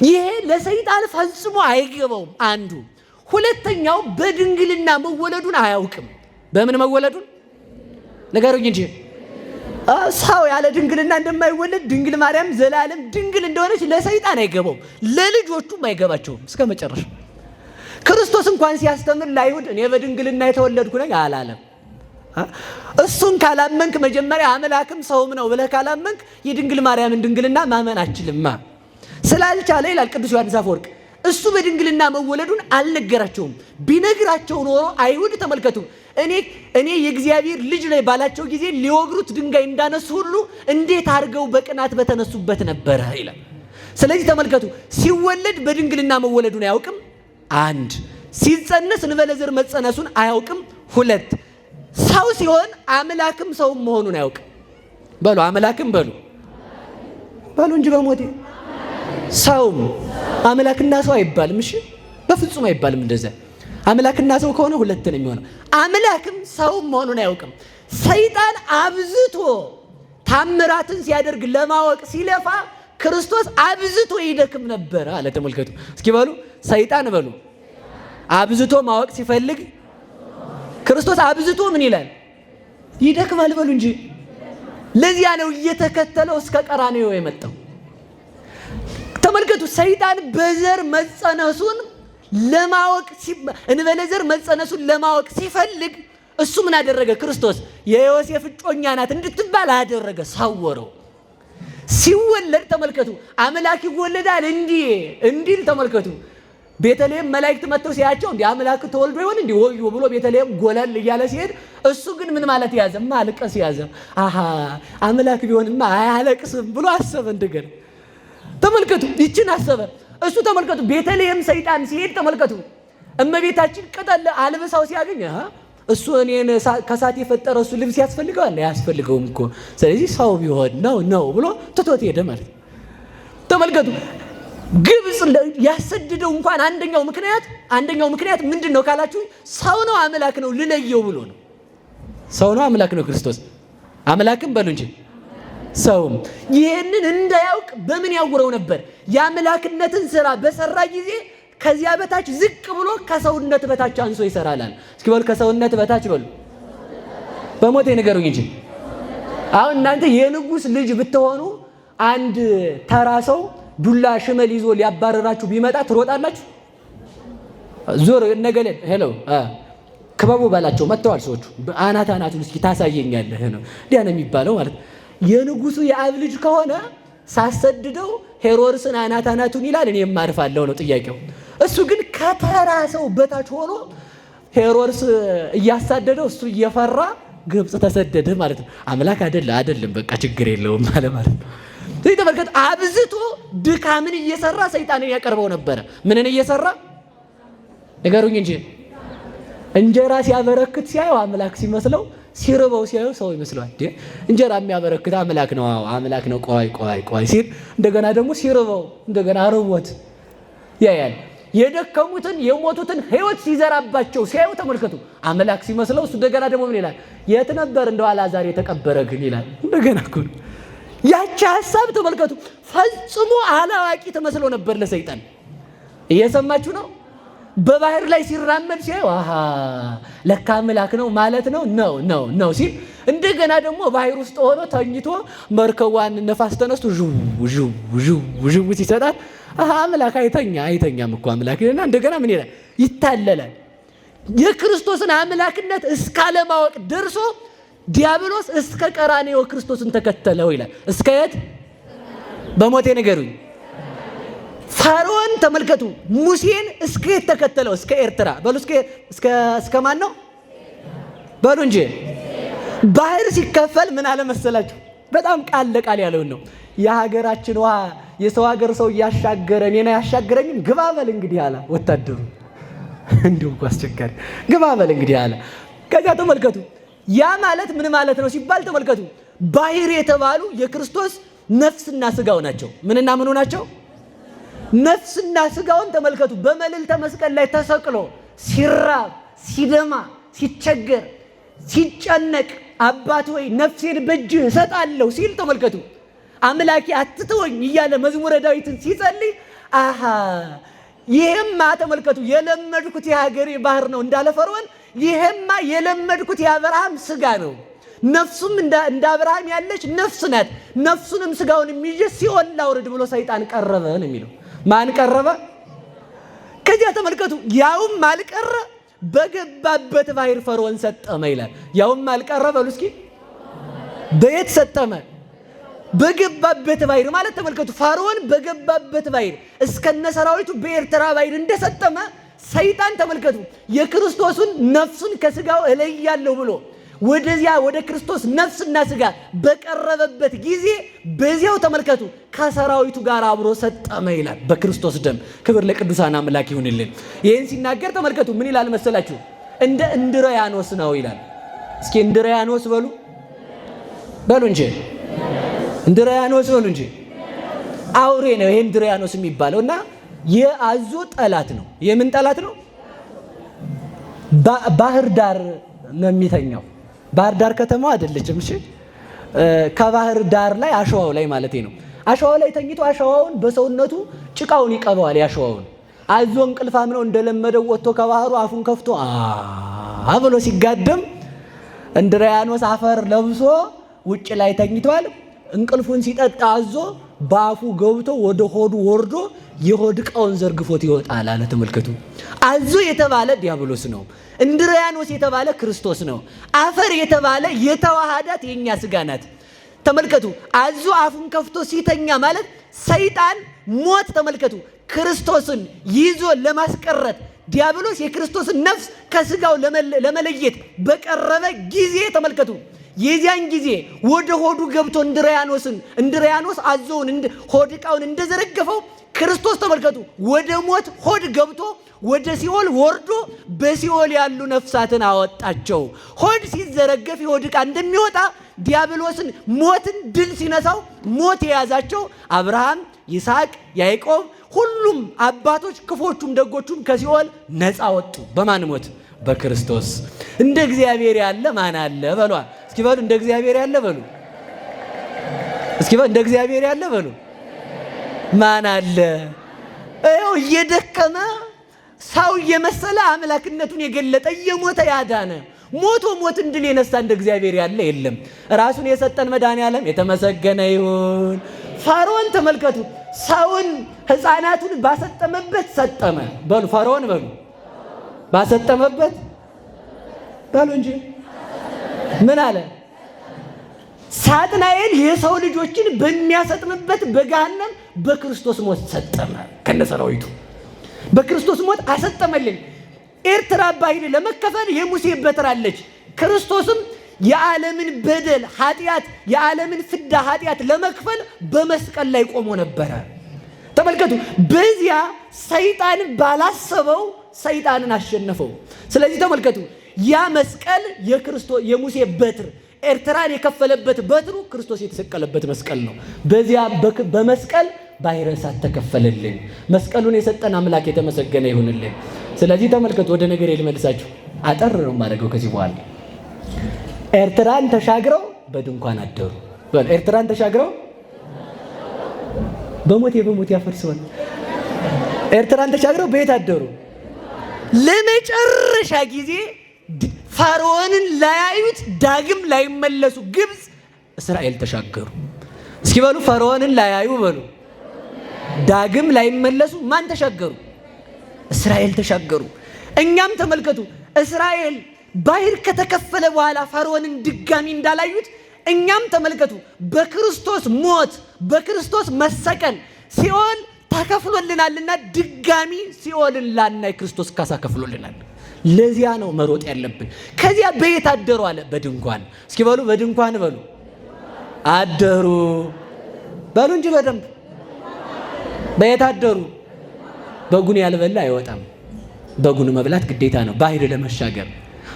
ይሄ ለሰይጣን ፈጽሞ አይገባውም። አንዱ። ሁለተኛው በድንግልና መወለዱን አያውቅም። በምን መወለዱን ንገሩኝ እንጂ። ሰው ያለ ድንግልና እንደማይወለድ ድንግል ማርያም ዘላለም ድንግል እንደሆነች ለሰይጣን አይገባውም፣ ለልጆቹም አይገባቸውም እስከ መጨረሻ። ክርስቶስ እንኳን ሲያስተምር ለአይሁድ እኔ በድንግልና የተወለድኩ ነኝ አላለም። እሱን ካላመንክ መጀመሪያ አምላክም ሰውም ነው ብለህ ካላመንክ የድንግል ማርያምን ድንግልና ማመን አችልማ ስላልቻለ ይላል ቅዱስ ዮሐንስ አፈወርቅ። እሱ በድንግልና መወለዱን አልነገራቸውም። ቢነግራቸው ኖሮ አይሁድ ተመልከቱ፣ እኔ የእግዚአብሔር ልጅ ላይ ባላቸው ጊዜ ሊወግሩት ድንጋይ እንዳነሱ ሁሉ እንዴት አድርገው በቅናት በተነሱበት ነበረ ይላል። ስለዚህ ተመልከቱ፣ ሲወለድ በድንግልና መወለዱን አያውቅም። አንድ። ሲጸነስ እንበለ ዘር መጸነሱን አያውቅም። ሁለት። ሰው ሲሆን አምላክም ሰውም መሆኑን አያውቅም። በሉ አምላክም በሉ እንጂ በሞቴ ሰውም አምላክና ሰው አይባልም። እሺ በፍጹም አይባልም እንደዛ። አምላክና ሰው ከሆነ ሁለት ነው የሚሆነው። አምላክም ሰውም መሆኑን አያውቅም። ሰይጣን አብዝቶ ታምራትን ሲያደርግ ለማወቅ ሲለፋ ክርስቶስ አብዝቶ ይደክም ነበር አለ። ተመልከቱ እስኪ በሉ ሰይጣን በሉ አብዝቶ ማወቅ ሲፈልግ ክርስቶስ አብዝቶ ምን ይላል? ይደክማል በሉ እንጂ። ለዚያ ነው እየተከተለው እስከ ቀራንዮ የመጣው። ተመልከቱ ሰይጣን በዘር መጸነሱን ለማወቅ እንበለ ዘር መጸነሱን ለማወቅ ሲፈልግ እሱ ምን አደረገ? ክርስቶስ የዮሴፍ እጮኛ ናት እንድትባል አደረገ፣ ሳወረው። ሲወለድ ተመልከቱ አምላክ ይወለዳል እንዲል ተመልከቱ። ቤተልሔም መላእክት መጥተው ሲያቸው እንዲህ አምላክ ተወልዶ ይሆን እንዲህ ወዮ ብሎ ቤተልሔም ጎላል እያለ ሲሄድ እሱ ግን ምን ማለት ያዘ? ማልቀስ ያዘ። አሃ አምላክ ቢሆንማ አያለቅስም ብሎ አሰበ። እንደገና ተመልከቱ ይችን አሰበ እሱ። ተመልከቱ ቤተልሔም ሰይጣን ሲሄድ ተመልከቱ እመቤታችን ቅጠል አልብሳው ሲያገኝ እሱ እኔን ከሳት የፈጠረ እሱ ልብስ ያስፈልገዋል? አያስፈልገውም እኮ። ስለዚህ ሰው ቢሆን ነው ብሎ ትቶት ሄደ ማለት። ተመልከቱ ግብፅ ያሰደደው እንኳን አንደኛው ምክንያት ምንድን ነው ካላችሁ፣ ሰው ነው አምላክ ነው ልለየው ብሎ ነው። ሰው ነው አምላክ ነው ክርስቶስ። አምላክም በሉ እንጂ ሰውም ይህንን እንዳያውቅ በምን ያውረው ነበር? የአምላክነትን ስራ በሰራ ጊዜ ከዚያ በታች ዝቅ ብሎ ከሰውነት በታች አንሶ ይሰራላል። እስኪ በሉ ከሰውነት በታች በሉ። በሞቴ ንገሩኝ እንጂ አሁን እናንተ የንጉስ ልጅ ብትሆኑ አንድ ተራ ሰው ዱላ ሽመል ይዞ ሊያባረራችሁ ቢመጣ ትሮጣላችሁ? ዞር ነገለን ሄሎ ክበቡ ባላቸው መጥተዋል ሰዎቹ። አናቱን እስኪ ታሳየኛለህ ነው እንዲያ ነው የሚባለው ማለት። የንጉሱ የአብ ልጅ ከሆነ ሳሰድደው ሄሮድስን አናቱን ይላል፣ እኔ የማርፋለሁ ነው ጥያቄው። እሱ ግን ከተራ ሰው በታች ሆኖ ሄሮድስ እያሳደደው እሱ እየፈራ ግብፅ ተሰደደ ማለት ነው። አምላክ አይደለም በቃ ችግር የለውም ማለት ነው። ስለዚህ ተመልከቱ አብዝቶ ድካምን እየሰራ ሰይጣንን ያቀርበው ነበረ። ምንን እየሰራ ንገሩኝ እንጂ። እንጀራ ሲያበረክት ሲያየው አምላክ ሲመስለው፣ ሲርበው ሲያየው ሰው ይመስለዋል። እንጀራ የሚያበረክት አምላክ ነው። አዎ አምላክ ነው። ቆይ ሲል እንደገና ደግሞ ሲርበው እንደገና ርቦት ያያል። የደከሙትን የሞቱትን ሕይወት ሲዘራባቸው ሲያዩ ተመልከቱ አምላክ ሲመስለው እሱ እንደገና ደግሞ ምን ይላል? የት ነበር እንደው አልዓዛር የተቀበረ ግን ይላል። እንደገና እኮ ያቺ ሐሳብ ተመልከቱ ፈጽሞ አላዋቂ ተመስሎ ነበር ለሰይጣን። እየሰማችሁ ነው? በባህር ላይ ሲራመድ ሲያዩ አሃ ለካ አምላክ ነው ማለት ነው ነው ሲል እንደገና ደግሞ ባህር ውስጥ ሆኖ ተኝቶ መርከቧን ነፋስ ተነስቶ ዥው ሲሰጣት አሃ አምላክ አይተኛም እኮ አምላክ እና እንደገና ምን ይላል ይታለላል። የክርስቶስን አምላክነት እስካለማወቅ ደርሶ ዲያብሎስ እስከ ቀራንዮ ክርስቶስን ተከተለው ይላል። እስከ የት? በሞቴ ንገሩኝ። ፈርዖን ተመልከቱ ሙሴን እስከ የት ተከተለው? እስከ ኤርትራ በሉ። እስከ ማን ነው በሉ እንጂ። ባህር ሲከፈል ምን አለ መሰላችሁ? በጣም ቃል ለቃል ያለውን ነው። የሀገራችን ውሃ የሰው ሀገር ሰው እያሻገረ እኔን አያሻግረኝም፣ ግባ በል እንግዲህ አለ ወታደሩ። እንዲሁ እኮ አስቸጋሪ። ግባ በል እንግዲህ አለ። ከዚያ ተመልከቱ ያ ማለት ምን ማለት ነው ሲባል ተመልከቱ ባህር የተባሉ የክርስቶስ ነፍስና ስጋው ናቸው። ምንና ምኑ ናቸው? ነፍስና ስጋውን ተመልከቱ። በመልዕልተ መስቀል ላይ ተሰቅሎ ሲራብ፣ ሲደማ፣ ሲቸገር፣ ሲጨነቅ አባት ሆይ ነፍሴን በእጅህ እሰጣለሁ ሲል ተመልከቱ። አምላኬ አትተወኝ እያለ መዝሙረ ዳዊትን ሲጸልይ አሃ ይሄማ ተመልከቱ የለመድኩት የሀገሬ ባህር ነው እንዳለ ፈርዖን፣ ይሄማ የለመድኩት የአብርሃም ስጋ ነው። ነፍሱም እንደ አብርሃም ያለች ነፍስ ናት። ነፍሱንም ስጋውንም ይዤ ሲኦል ላውርድ ብሎ ሰይጣን ቀረበ ነው የሚለው። ማን ቀረበ? ከዚያ ተመልከቱ ያውም አልቀረ በገባበት ባህር ፈርዖን ሰጠመ ይላል። ያውም አልቀረ በሉ እስኪ በየት ሰጠመ? በገባበት ባህር ማለት ተመልከቱ ፈርዖን በገባበት ባህር እስከነ ሰራዊቱ በኤርትራ ባህር እንደሰጠመ ሰይጣን ተመልከቱ የክርስቶስን ነፍሱን ከስጋው እለያለሁ ብሎ ወደዚያ ወደ ክርስቶስ ነፍስና ስጋ በቀረበበት ጊዜ በዚያው ተመልከቱ ከሰራዊቱ ጋር አብሮ ሰጠመ ይላል። በክርስቶስ ደም ክብር ለቅዱሳን አምላክ ይሁንልን። ይህን ሲናገር ተመልከቱ ምን ይላል መሰላችሁ? እንደ እንድርያኖስ ነው ይላል። እስኪ እንድርያኖስ በሉ እንጂ እንድርያኖስ በሉ እንጂ። አውሬ ነው ይሄ እንድርያኖስ የሚባለው እና የአዞ ጠላት ነው። የምን ጠላት ነው? ባህር ዳር ነው የሚተኛው። ባህር ዳር ከተማው አይደለችም። እሺ ከባህር ዳር ላይ አሸዋው ላይ ማለት ነው። አሸዋው ላይ ተኝቶ አሸዋውን በሰውነቱ ጭቃውን ይቀበዋል። ያሸዋውን አዞ እንቅልፋም ነው እንደለመደው ወጥቶ ከባህሩ አፉን ከፍቶ ብሎ ሲጋደም እንድርያኖስ አፈር ለብሶ ውጭ ላይ ተኝቷል። እንቅልፉን ሲጠጣ አዞ በአፉ ገብቶ ወደ ሆዱ ወርዶ የሆድ ዕቃውን ዘርግፎት ይወጣል አለ። ተመልከቱ አዞ የተባለ ዲያብሎስ ነው። እንድርያኖስ የተባለ ክርስቶስ ነው። አፈር የተባለ የተዋሃዳት የኛ ስጋ ናት። ተመልከቱ አዞ አፉን ከፍቶ ሲተኛ ማለት ሰይጣን ሞት ተመልከቱ ክርስቶስን ይዞ ለማስቀረት ዲያብሎስ የክርስቶስን ነፍስ ከስጋው ለመለየት በቀረበ ጊዜ ተመልከቱ የዚያን ጊዜ ወደ ሆዱ ገብቶ እንድርያኖስ አዞውን ሆድ ዕቃውን እንደዘረገፈው ክርስቶስ ተመልከቱ ወደ ሞት ሆድ ገብቶ ወደ ሲኦል ወርዶ በሲኦል ያሉ ነፍሳትን አወጣቸው። ሆድ ሲዘረገፍ የሆድ ዕቃ እንደሚወጣ ዲያብሎስን ሞትን ድል ሲነሳው ሞት የያዛቸው አብርሃም፣ ይስሐቅ፣ ያዕቆብ ሁሉም አባቶች ክፎቹም ደጎቹም ከሲኦል ነፃ ወጡ። በማን ሞት? በክርስቶስ። እንደ እግዚአብሔር ያለ ማን አለ በሉ። እስኪ በሉ እንደ እግዚአብሔር ያለ በሉ። እስኪ በሉ እንደ እግዚአብሔር ያለ በሉ። ማን አለ? ይኸው እየደከመ ሰው እየመሰለ አምላክነቱን የገለጠ እየሞተ ያዳነ ሞትን ድል የነሳ እንደ እግዚአብሔር ያለ የለም። ራሱን የሰጠን መድኃኔዓለም የተመሰገነ ይሁን። ፈርዖን ተመልከቱ ሰውን ሕፃናቱን ባሰጠመበት ሰጠመ በሉ። ፈርዖን በሉ ባሰጠመበት በሉ እንጂ ምን አለ? ሳጥናኤል የሰው ልጆችን በሚያሰጥምበት በገሃነም በክርስቶስ ሞት ሰጠመ ከነሰራዊቱ። በክርስቶስ ሞት አሰጠመልን። ኤርትራ ባህር ለመከፈል የሙሴ በትር አለች። ክርስቶስም የዓለምን በደል ኃጢአት የዓለምን ፍዳ ኃጢአት ለመክፈል በመስቀል ላይ ቆሞ ነበረ። ተመልከቱ በዚያ ሰይጣን ባላሰበው ሰይጣንን አሸነፈው። ስለዚህ ተመልከቱ ያ መስቀል የሙሴ በትር ኤርትራን የከፈለበት በትሩ ክርስቶስ የተሰቀለበት መስቀል ነው። በዚያ በመስቀል ባሕረ እሳት ተከፈለልን። መስቀሉን የሰጠን አምላክ የተመሰገነ ይሁንልን። ስለዚህ ተመልከቱ ወደ ነገር ልመልሳችሁ። አጠር ነው የማደርገው ከዚህ በኋላ። ኤርትራን ተሻግረው በድንኳን አደሩ። ኤርትራን ተሻግረው በሞት ያፈርሰዋል። ኤርትራን ተሻግረው በየት አደሩ? ለመጨረሻ ጊዜ ፈርዖንን ላያዩት ዳግም ላይመለሱ ግብፅ እስራኤል ተሻገሩ። እስኪ በሉ ፈርዖንን ላያዩ በሉ ዳግም ላይመለሱ ማን ተሻገሩ? እስራኤል ተሻገሩ። እኛም ተመልከቱ እስራኤል ባህር ከተከፈለ በኋላ ፈርዖንን ድጋሚ እንዳላዩት እኛም ተመልከቱ በክርስቶስ ሞት በክርስቶስ መሰቀል ሲኦል ተከፍሎልናልና ድጋሚ ሲኦልን ላናይ ክርስቶስ ካሳ ከፍሎልናል። ለዚያ ነው መሮጥ ያለብን። ከዚያ በየት አደሩ አለ? በድንኳን። እስኪ በሉ በድንኳን በሉ አደሩ በሉ እንጂ በደንብ በየት አደሩ? በጉን ያልበላ አይወጣም። በጉን መብላት ግዴታ ነው ባህር ለመሻገር።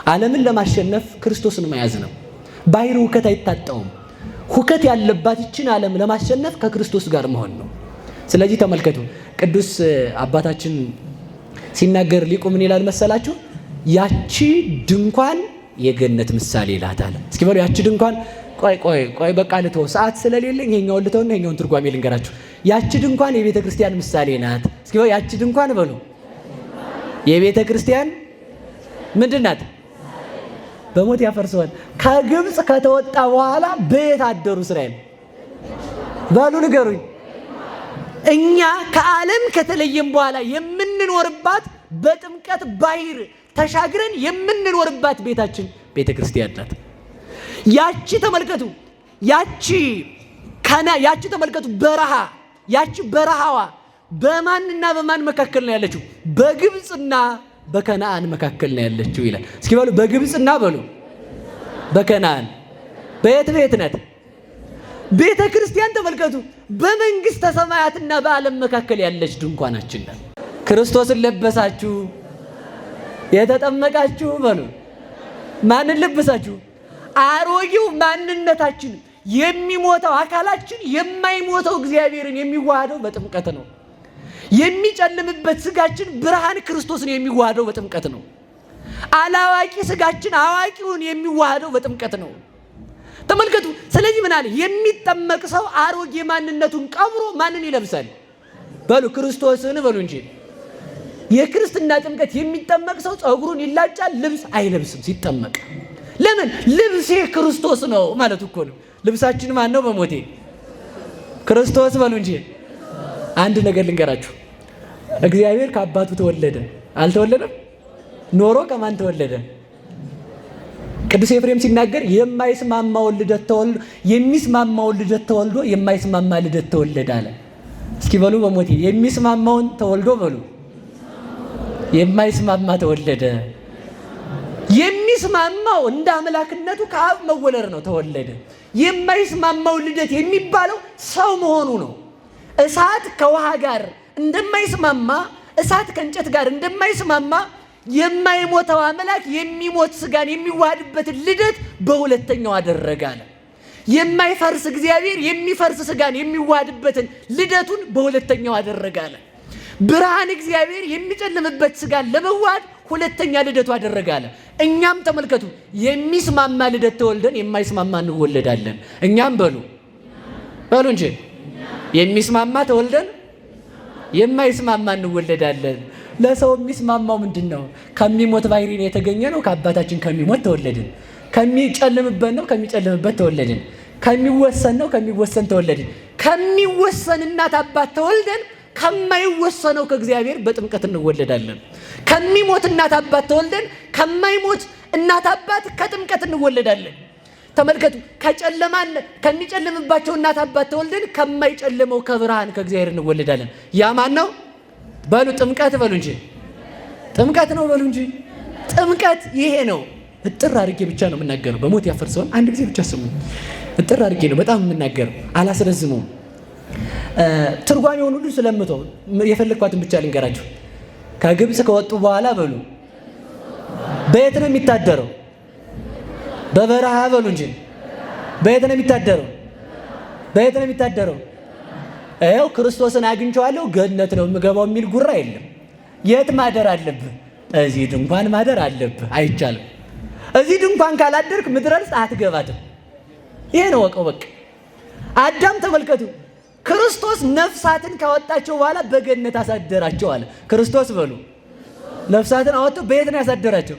ዓለምን ለማሸነፍ ክርስቶስን መያዝ ነው። ባህር ሁከት አይታጣውም። ሁከት ያለባት ይችን ዓለም ለማሸነፍ ከክርስቶስ ጋር መሆን ነው። ስለዚህ ተመልከቱ ቅዱስ አባታችን ሲናገር ሊቁ ምን ይላል መሰላችሁ? ያቺ ድንኳን የገነት ምሳሌ ይላታል። እስኪ በሉ ያቺ ድንኳን ቆይ በቃ ልተው ሰዓት ስለሌለኝ ይሄኛውን ልተውና ይሄኛውን ትርጓሜ ልንገራችሁ። ያቺ ድንኳን የቤተ ክርስቲያን ምሳሌ ናት። እስኪ በሉ ያቺ ድንኳን በሉ የቤተ ክርስቲያን ምንድን ናት? በሞት ያፈርሰዋል። ከግብፅ ከተወጣ በኋላ በየት አደሩ እስራኤል? በሉ ንገሩኝ። እኛ ከዓለም ከተለየም በኋላ የምንኖርባት በጥምቀት ባህር ተሻግረን የምንኖርባት ቤታችን ቤተ ክርስቲያን ናት። ያቺ ተመልከቱ ያቺ ተመልከቱ በረሃ ያቺ በረሃዋ በማንና በማን መካከል ነው ያለችው? በግብፅና በከነዓን መካከል ነው ያለችው ይላል። እስኪ በሉ በግብፅና በሉ በከነዓን በየት ናት? ቤተ ክርስቲያን ተመልከቱ በመንግስተ ሰማያትና በዓለም መካከል ያለች ድንኳናችን ናት። ክርስቶስን ለበሳችሁ የተጠመቃችሁ በሉ ማንን ለበሳችሁ? አሮጌው ማንነታችን የሚሞተው አካላችን የማይሞተው እግዚአብሔርን የሚዋሃደው በጥምቀት ነው። የሚጨልምበት ስጋችን ብርሃን ክርስቶስን የሚዋሃደው በጥምቀት ነው። አላዋቂ ስጋችን አዋቂውን የሚዋሃደው በጥምቀት ነው። ተመልከቱ። ስለዚህ ምን አለ? የሚጠመቅ ሰው አሮጌ ማንነቱን ቀብሮ ማንን ይለብሳል? በሉ ክርስቶስን በሉ እንጂ። የክርስትና ጥምቀት የሚጠመቅ ሰው ጸጉሩን ይላጫል፣ ልብስ አይለብስም ሲጠመቅ። ለምን? ልብሴ ክርስቶስ ነው ማለት እኮ ነው። ልብሳችን ማን ነው? በሞቴ ክርስቶስ በሉ እንጂ። አንድ ነገር ልንገራችሁ። እግዚአብሔር ከአባቱ ተወለደ አልተወለደም? ኖሮ ከማን ተወለደ? ቅዱስ ኤፍሬም ሲናገር የማይስማማውን ልደት ተወልዶ የሚስማማውን ልደት ተወልዶ የማይስማማ ልደት ተወለደ አለ። እስኪ በሉ በሞቴ የሚስማማውን ተወልዶ በሉ የማይስማማ ተወለደ። የሚስማማው እንደ አምላክነቱ ከአብ መወለድ ነው ተወለደ። የማይስማማው ልደት የሚባለው ሰው መሆኑ ነው። እሳት ከውሃ ጋር እንደማይስማማ፣ እሳት ከእንጨት ጋር እንደማይስማማ የማይሞተው አምላክ የሚሞት ስጋን የሚዋሃድበትን ልደት በሁለተኛው አደረገ አለ። የማይፈርስ እግዚአብሔር የሚፈርስ ስጋን የሚዋሃድበትን ልደቱን በሁለተኛው አደረገ አለ። ብርሃን እግዚአብሔር የሚጨልምበት ስጋን ለመዋሃድ ሁለተኛ ልደቱ አደረገ አለ። እኛም ተመልከቱ የሚስማማ ልደት ተወልደን የማይስማማ እንወለዳለን። እኛም በሉ እንጂ የሚስማማ ተወልደን የማይስማማ እንወለዳለን። ለሰው የሚስማማው ምንድን ነው? ከሚሞት ባህሪ ነው የተገኘ ነው። ከአባታችን ከሚሞት ተወለድን። ከሚጨልምበት ነው ከሚጨልምበት ተወለድን። ከሚወሰን ነው ከሚወሰን ተወለድን። ከሚወሰን እናት አባት ተወልደን ከማይወሰነው ከእግዚአብሔር በጥምቀት እንወለዳለን። ከሚሞት እናት አባት ተወልደን ከማይሞት እናት አባት ከጥምቀት እንወለዳለን። ተመልከቱ። ከሚጨልምባቸው እናት አባት ተወልደን ከማይጨልመው ከብርሃን ከእግዚአብሔር እንወለዳለን። ያ ማን ነው? በሉ ጥምቀት በሉ እንጂ። ጥምቀት ነው በሉ እንጂ። ጥምቀት ይሄ ነው። እጥር አድርጌ ብቻ ነው የምናገረው። በሞት ያፈርሰውን አንድ ጊዜ ብቻ ስሙ። እጥር አድርጌ ነው በጣም የምናገረው፣ አላስረዝመውም። ትርጓሜውን ሁሉ ስለምተው የፈለግኳትን ብቻ ልንገራችሁ። ከግብፅ ከወጡ በኋላ በሉ በየት ነው የሚታደረው? በበረሃ በሉ እንጂ። በየት ነው የሚታደረው? በየት ነው የሚታደረው? ይኸው ክርስቶስን አግኝቼዋለሁ ገነት ነው የምገባው የሚል ጉራ የለም። የት ማደር አለብህ? እዚህ ድንኳን ማደር አለብህ። አይቻልም። እዚህ ድንኳን ካላደርክ ምድረ ርስት አትገባትም። ይሄ ነው ወቀው በቃ። አዳም ተመልከቱ፣ ክርስቶስ ነፍሳትን ካወጣቸው በኋላ በገነት አሳደራቸው አለ። ክርስቶስ በሉ ነፍሳትን አወጡ። በየት ነው ያሳደራቸው?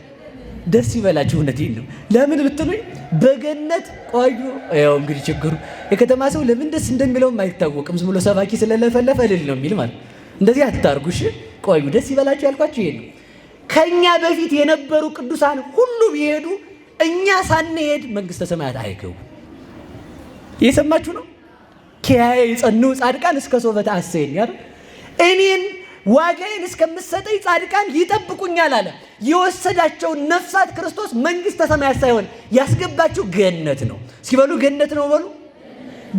ደስ ይበላችሁ። እውነቴን ነው። ለምን ብትሉኝ በገነት ቆዩ። ያው እንግዲህ ችግሩ የከተማ ሰው ለምን ደስ እንደሚለውም አይታወቅም። ዝም ብሎ ሰባኪ ስለለፈለፈ እልል ነው የሚል ማለት። እንደዚህ አትታርጉሽ። ቆዩ፣ ደስ ይበላችሁ ያልኳችሁ ይሄ ነው። ከኛ በፊት የነበሩ ቅዱሳን ሁሉ ቢሄዱ እኛ ሳንሄድ መንግስተ ሰማያት አይገቡ። እየሰማችሁ ነው። ኪያየ ይጸንዑ ጻድቃን እስከ ሶበተ አሰየኝ አይደል? እኔን ዋጋዬን እስከምትሰጠኝ ጻድቃን ይጠብቁኛል አለ። የወሰዳቸውን ነፍሳት ክርስቶስ መንግስተ ሰማያት ሳይሆን ያስገባቸው ገነት ነው። እስኪ በሉ ገነት ነው በሉ።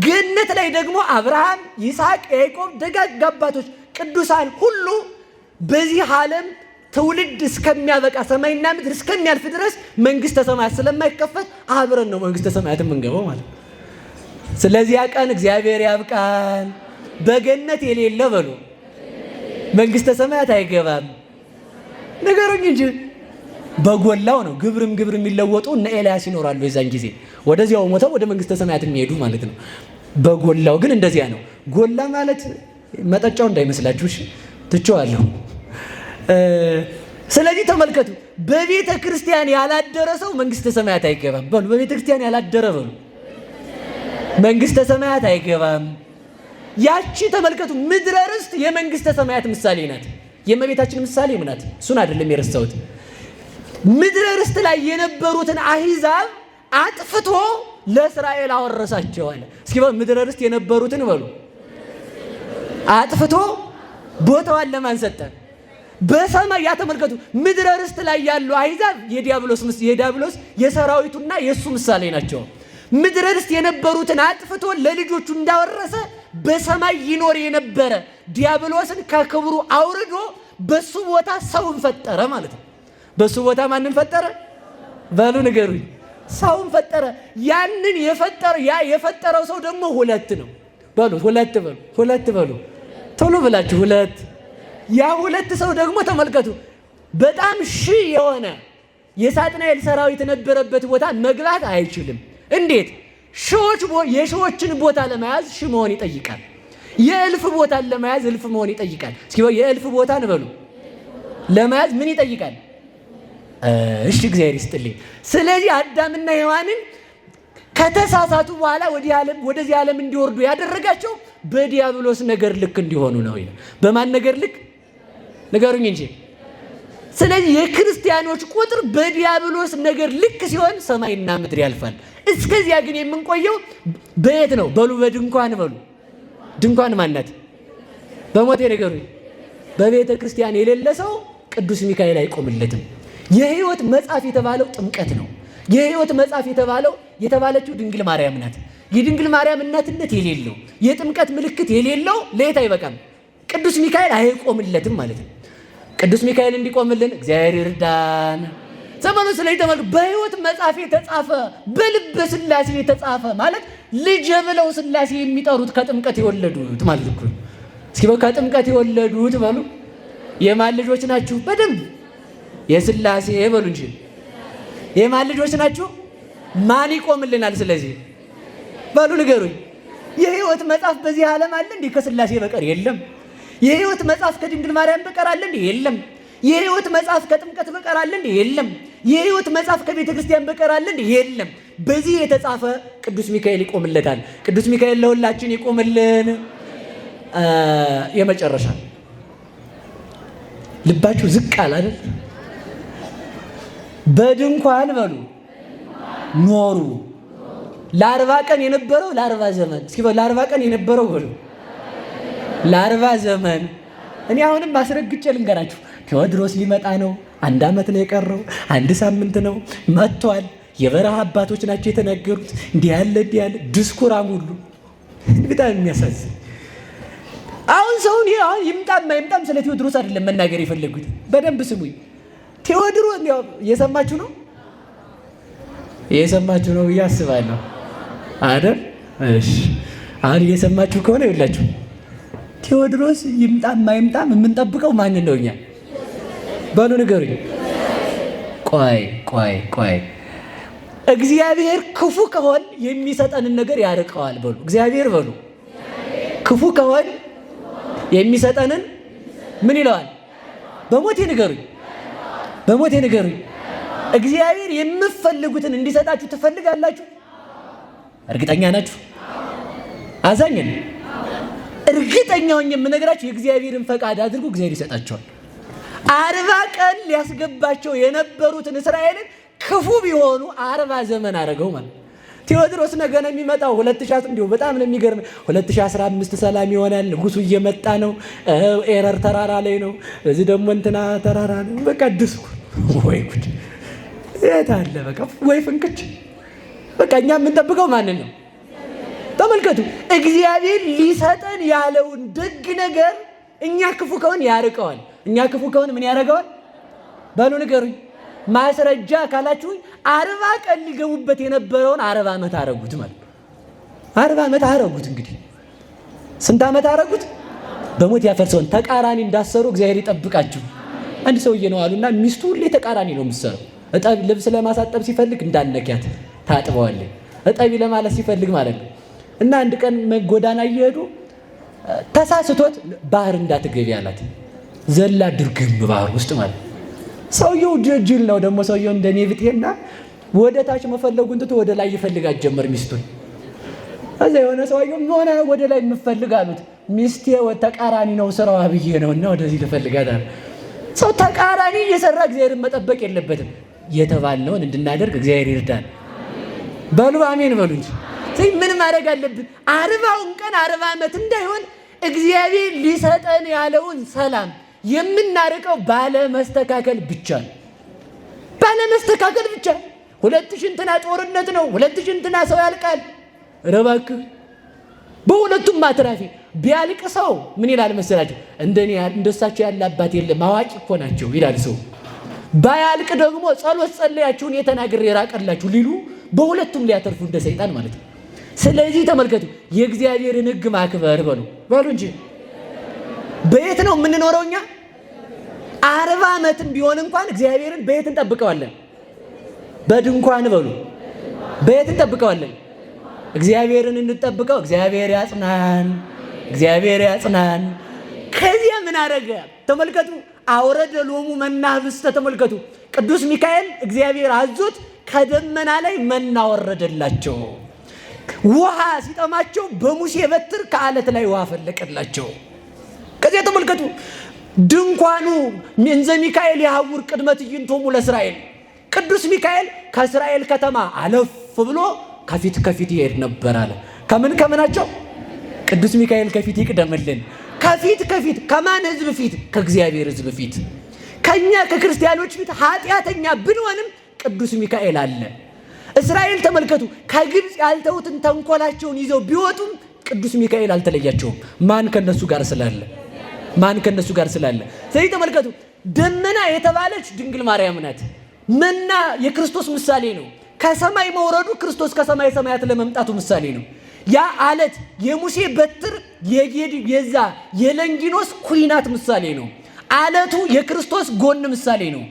ገነት ላይ ደግሞ አብርሃም፣ ይስሐቅ፣ ያዕቆብ ደጋግ አባቶች ቅዱሳን ሁሉ በዚህ ዓለም ትውልድ እስከሚያበቃ ሰማይና ምድር እስከሚያልፍ ድረስ መንግስተ ሰማያት ስለማይከፈት አብረን ነው መንግስተ ሰማያት የምንገባው ማለት ነው። ስለዚህ ያ ቀን እግዚአብሔር ያብቃን። በገነት የሌለ በሉ መንግስተ ሰማያት አይገባም። ነገሩኝ እንጂ በጎላው ነው ግብርም የሚለወጡ እነ ኤልያስ ይኖራሉ። የዛን ጊዜ ወደዚያው ሞተው ወደ መንግስተ ሰማያት የሚሄዱ ማለት ነው። በጎላው ግን እንደዚያ ነው። ጎላ ማለት መጠጫው እንዳይመስላችሁ እሺ፣ ትቼዋለሁ። ስለዚህ ተመልከቱ፣ በቤተ ክርስቲያን ያላደረ ሰው መንግስተ ሰማያት አይገባም በሉ። በቤተ ክርስቲያን ያላደረ በሉ መንግስተ ሰማያት አይገባም። ያቺ ተመልከቱ ምድረ ርስት የመንግስተ ሰማያት ምሳሌ ናት። የእመቤታችን ምሳሌ ናት። እሱን አይደለም የረሳሁት። ምድረ ርስት ላይ የነበሩትን አሕዛብ አጥፍቶ ለእስራኤል አወረሳቸው አለ። እስኪ ምድረ ርስት የነበሩትን በሉ አጥፍቶ ቦታዋን ለማን ሰጠ? በሰማይ። ያ ተመልከቱ ምድረ ርስት ላይ ያሉ አሕዛብ የዲያብሎስ የሰራዊቱና የእሱ ምሳሌ ናቸው። ምድረ ርስት የነበሩትን አጥፍቶ ለልጆቹ እንዳወረሰ በሰማይ ይኖር የነበረ ዲያብሎስን ከክብሩ አውርዶ በሱ ቦታ ሰውን ፈጠረ ማለት ነው። በሱ ቦታ ማንን ፈጠረ በሉ ንገሩኝ? ሰውን ፈጠረ። ያንን የፈጠረው ሰው ደግሞ ሁለት ነው በሉ። ሁለት በሉ ቶሎ ብላችሁ ሁለት። ያ ሁለት ሰው ደግሞ ተመልከቱ በጣም ሺህ የሆነ የሳጥናኤል ሰራዊት የነበረበት ቦታ መግባት አይችልም። እንዴት? የሺዎችን ቦታ ለመያዝ ሺህ መሆን ይጠይቃል። የእልፍ ቦታን ለመያዝ እልፍ መሆን ይጠይቃል። እስኪ የእልፍ ቦታን በሉ ለመያዝ ምን ይጠይቃል? እሺ እግዚአብሔር ይስጥልኝ። ስለዚህ አዳምና ሔዋንን ከተሳሳቱ በኋላ ወደዚህ ዓለም እንዲወርዱ ያደረጋቸው በዲያብሎስ ነገር ልክ እንዲሆኑ ነው። በማን ነገር ልክ ንገሩኝ እንጂ። ስለዚህ የክርስቲያኖች ቁጥር በዲያብሎስ ነገር ልክ ሲሆን ሰማይና ምድር ያልፋል። እስከዚያ ግን የምንቆየው በየት ነው በሉ? በድንኳን በሉ። ድንኳን ማናት? በሞቴ ንገሩኝ። በቤተ ክርስቲያን የሌለ ሰው ቅዱስ ሚካኤል አይቆምለትም። የሕይወት መጽሐፍ የተባለው ጥምቀት ነው። የሕይወት መጽሐፍ የተባለችው ድንግል ማርያም ናት። የድንግል ማርያም እናትነት የሌለው የጥምቀት ምልክት የሌለው ለየት አይበቃም። ቅዱስ ሚካኤል አይቆምለትም ማለት ነው። ቅዱስ ሚካኤል እንዲቆምልን እግዚአብሔር ይርዳን። ዘመኑ ስለዚህ ተመልከቱ፣ በሕይወት መጽሐፍ የተጻፈ በልበ ሥላሴ የተጻፈ ማለት ልጅ ብለው ሥላሴ የሚጠሩት ከጥምቀት የወለዱት ማለት እኮ። እስኪ ከጥምቀት የወለዱት በሉ የማን ልጆች ናችሁ? በደንብ የሥላሴ በሉ እንጂ የማን ልጆች ናችሁ? ማን ይቆምልናል? ስለዚህ በሉ ንገሩኝ። የሕይወት መጽሐፍ በዚህ ዓለም አለ እንዴ? ከሥላሴ በቀር የለም። የሕይወት መጽሐፍ ከድንግል ማርያም በቀር አለ እንዴ? የለም። የሕይወት መጽሐፍ ከጥምቀት በቀር አለ እንዴ? የለም። የሕይወት መጽሐፍ ከቤተ ክርስቲያን በቀር አለ እንዴ? የለም። በዚህ የተጻፈ ቅዱስ ሚካኤል ይቆምለታል። ቅዱስ ሚካኤል ለሁላችን ይቆምልን። የመጨረሻ ልባችሁ ዝቅ አለ አይደል? በድንኳን በሉ ኖሩ። ለ40 ቀን የነበረው ለ40 ዘመን። እስኪ ለ40 ቀን የነበረው በሉ ለ40 ዘመን። እኔ አሁንም አስረግጬ ልንገራችሁ፣ ቴዎድሮስ ሊመጣ ነው። 1 ዓመት ነው የቀረው። 1 ሳምንት ነው መጥቷል። የበረሃ አባቶች ናቸው የተናገሩት። እንዲህ ያለ ድስኩር አሙሉ። በጣም የሚያሳዝን። አሁን ሰውን አሁን ይምጣም አይምጣም ስለ ቴዎድሮስ አይደለም መናገር የፈለጉት። በደንብ ስሙኝ። ቴዎድሮስ እየሰማችሁ ነው? እየሰማችሁ ነው ብዬ አስባለሁ አይደል? እሺ፣ አሁን እየሰማችሁ ከሆነ ይኸውላችሁ ቴዎድሮስ ይምጣም አይምጣም የምንጠብቀው ማንን ነው? እኛ በሉ ንገሩኝ። ቆይ እግዚአብሔር ክፉ ከሆን የሚሰጠንን ነገር ያርቀዋል። በሉ እግዚአብሔር በሉ ክፉ ከሆን የሚሰጠንን ምን ይለዋል? በሞቴ ንገሩኝ። በሞቴ ንገሩኝ። እግዚአብሔር የምትፈልጉትን እንዲሰጣችሁ ትፈልጋላችሁ? እርግጠኛ ናችሁ? አዛኝ ነኝ። እርግጠኛው የምነግራችሁ የእግዚአብሔርን ፈቃድ አድርጉ፣ እግዚአብሔር ይሰጣቸዋል። 40 ቀን ሊያስገባቸው የነበሩትን እስራኤልን ክፉ ቢሆኑ 40 ዘመን አደረገው ማለት። ቴዎድሮስ ነገ ነው የሚመጣው 2000 እንዲሁ በጣም ነው የሚገርም። 2015 ሰላም ይሆናል። ንጉሱ እየመጣ ነው። ኤረር ተራራ ላይ ነው። እዚህ ደግሞ እንትና ተራራ ነው። በቃ ድስኩ ወይ ጉድ የት አለ በቃ ወይ ፍንክች። በቃ እኛ የምንጠብቀው ማንን ነው? ተመልከቱ። እግዚአብሔር ሊሰጠን ያለውን ደግ ነገር እኛ ክፉ ከሆን ያርቀዋል። እኛ ክፉ ከሆን ምን ያደርገዋል? በሉ ንገሩኝ። ማስረጃ ካላችሁ 40 ቀን ሊገቡበት የነበረውን 40 ዓመት አረጉት ማለት 40 ዓመት አረጉት። እንግዲህ ስንት ዓመት አረጉት? በሞት ያፈርሰውን ተቃራኒ እንዳሰሩ እግዚአብሔር ይጠብቃችሁ። አንድ ሰውዬ ነው አሉና ሚስቱ ሁሌ ተቃራኒ ነው የምትሰራው። እጠቢ ልብስ ለማሳጠብ ሲፈልግ እንዳነኪያት ታጥበዋለች። እጠቢ ለማለት ሲፈልግ ማለት ነው። እና አንድ ቀን ጎዳና እየሄዱ ተሳስቶት ባህር እንዳትገቢ አላት። ዘላ ድርግም ባህር ውስጥ ማለት ሰውየው ጅል ነው ደግሞ ሰውየው እንደኔ ብጤና ወደ ታች መፈለጉን ትቶ ወደ ላይ ይፈልጋት ጀመር ሚስቱን። እዛ የሆነ ሰውየው ሆነ ወደ ላይ የምፈልግ አሉት። ሚስቴ ተቃራኒ ነው ስራዋ ብዬ ነውና ወደዚህ ልፈልጋት አለ። ሰው ተቃራኒ እየሰራ እግዚአብሔርን መጠበቅ የለበትም። የተባልነውን እንድናደርግ እግዚአብሔር ይርዳል። በሉ አሜን በሉ እንጂ ምን ማድረግ አለብን? 40ውን ቀን 40 ዓመት እንዳይሆን እግዚአብሔር ሊሰጠን ያለውን ሰላም የምናርቀው ባለመስተካከል ብቻ ነው። ባለመስተካከል ብቻ 2000 እንትና ጦርነት ነው 2000 እንትና ሰው ያልቃል። ረባክህ በሁለቱም አትራፊ ቢያልቅ ሰው ምን ይላል መሰላችሁ? እንደኔ እንደሳቸው ያለ አባት የለም አዋቂ እኮ ናቸው ይላል ሰው። ባያልቅ ደግሞ ጸሎት ጸለያችሁን የተናገረ የራቀላችሁ ሊሉ በሁለቱም ሊያተርፉ እንደ ሰይጣን ማለት ነው። ስለዚህ ተመልከቱ፣ የእግዚአብሔርን ሕግ ማክበር በሉ እንጂ በየት ነው የምንኖረው እኛ? 40 ዓመትም ቢሆን እንኳን እግዚአብሔርን በየት እንጠብቀዋለን? በድንኳን በሉ። በየት እንጠብቀዋለን? እግዚአብሔርን እንጠብቀው። እግዚአብሔር ያጽናን፣ እግዚአብሔር ያጽናን። ከዚያ ምን አረገ ተመልከቱ። አውረደ ሎሙ መና ህብስተ። ተመልከቱ፣ ቅዱስ ሚካኤል እግዚአብሔር አዞት ከደመና ላይ መና ወረደላቸው። ውሃ ሲጠማቸው በሙሴ በትር ከአለት ላይ ውሃ ፈለቀላቸው። ከዚያ ተመልከቱ ድንኳኑ እንዘ ሚካኤል ያሐውር ቅድመ ትዕይንቶሙ ለእስራኤል። ቅዱስ ሚካኤል ከእስራኤል ከተማ አለፍ ብሎ ከፊት ከፊት ይሄድ ነበር አለ። ከምን ከመናቸው? ቅዱስ ሚካኤል ከፊት ይቅደምልን። ከፊት ከፊት ከማን ህዝብ ፊት? ከእግዚአብሔር ህዝብ ፊት። ከኛ ከክርስቲያኖች ፊት ኃጢአተኛ ብንሆንም ቅዱስ ሚካኤል አለ። እስራኤል ተመልከቱ ከግብፅ ያልተውትን ተንኮላቸውን ይዘው ቢወጡም ቅዱስ ሚካኤል አልተለያቸውም። ማን ከነሱ ጋር ስላለ? ማን ከነሱ ጋር ስላለ? ስለዚህ ተመልከቱ ደመና የተባለች ድንግል ማርያም ናት። መና የክርስቶስ ምሳሌ ነው። ከሰማይ መውረዱ ክርስቶስ ከሰማይ ሰማያት ለመምጣቱ ምሳሌ ነው። ያ አለት የሙሴ በትር የዛ የለንጊኖስ ኩናት ምሳሌ ነው። አለቱ የክርስቶስ ጎን ምሳሌ ነው።